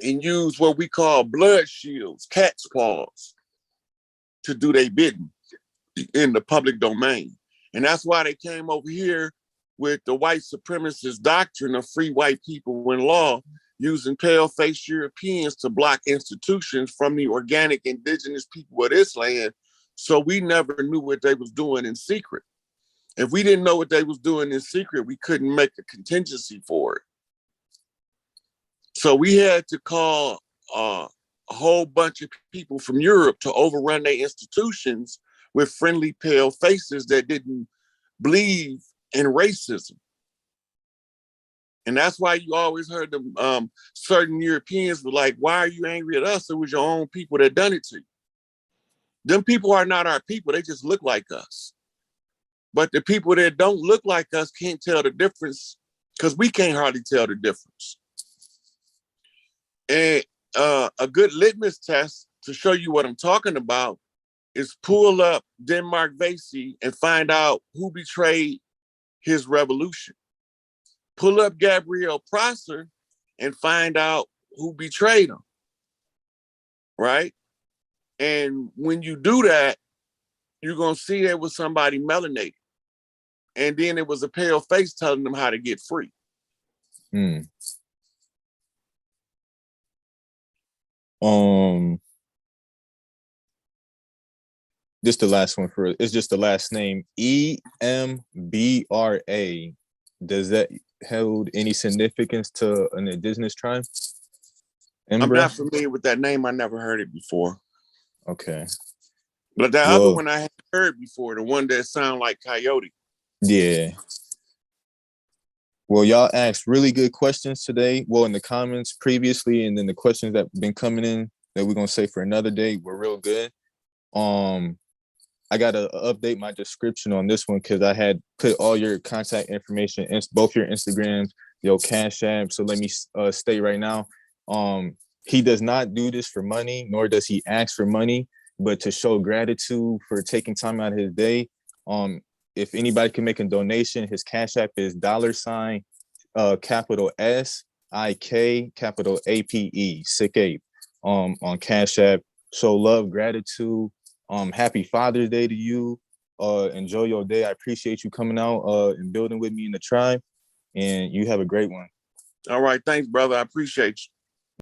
and used what we call blood shields, cat's paws, to do their bidding in the public domain. And that's why they came over here with the white supremacist doctrine of free white people in law, using pale-faced Europeans to block institutions from the organic indigenous people of this land. So we never knew what they was doing in secret. If we didn't know what they was doing in secret, we couldn't make a contingency for it. So we had to call a whole bunch of people from Europe to overrun their institutions with friendly pale faces that didn't believe in racism. And that's why you always heard them, certain Europeans were like, why are you angry at us? It was your own people that done it to you. Them people are not our people. They just look like us. But the people that don't look like us can't tell the difference because we can't hardly tell the difference. And a good litmus test to show you what I'm talking about is pull up Denmark Vesey and find out who betrayed his revolution. Pull up Gabriel Prosser and find out who betrayed him, right? And when you do that, you're going to see it was somebody melanated. And then it was a pale face telling them how to get free. This the last one for it's just the last name EMBRA. Does that hold any significance to an indigenous tribe? I'm Embra? not familiar with that name. I never heard it before. Okay. But the other one I had heard before, the one that sound like coyote. Yeah. Well, y'all asked really good questions today. Well, in the comments previously, and then the questions that been coming in that we're gonna say for another day were real good. I gotta update my description on this one because I had put all your contact information in both your Instagrams, your Cash App. So let me stay right now. He does not do this for money, nor does he ask for money, but to show gratitude for taking time out of his day. If anybody can make a donation, his Cash App is $, capital SIK, capital APE, sick ape, on Cash App. Show love, gratitude. Happy Father's Day to you. Enjoy your day. I appreciate you coming out and building with me in the tribe. And you have a great one. All right. Thanks, brother. I appreciate you.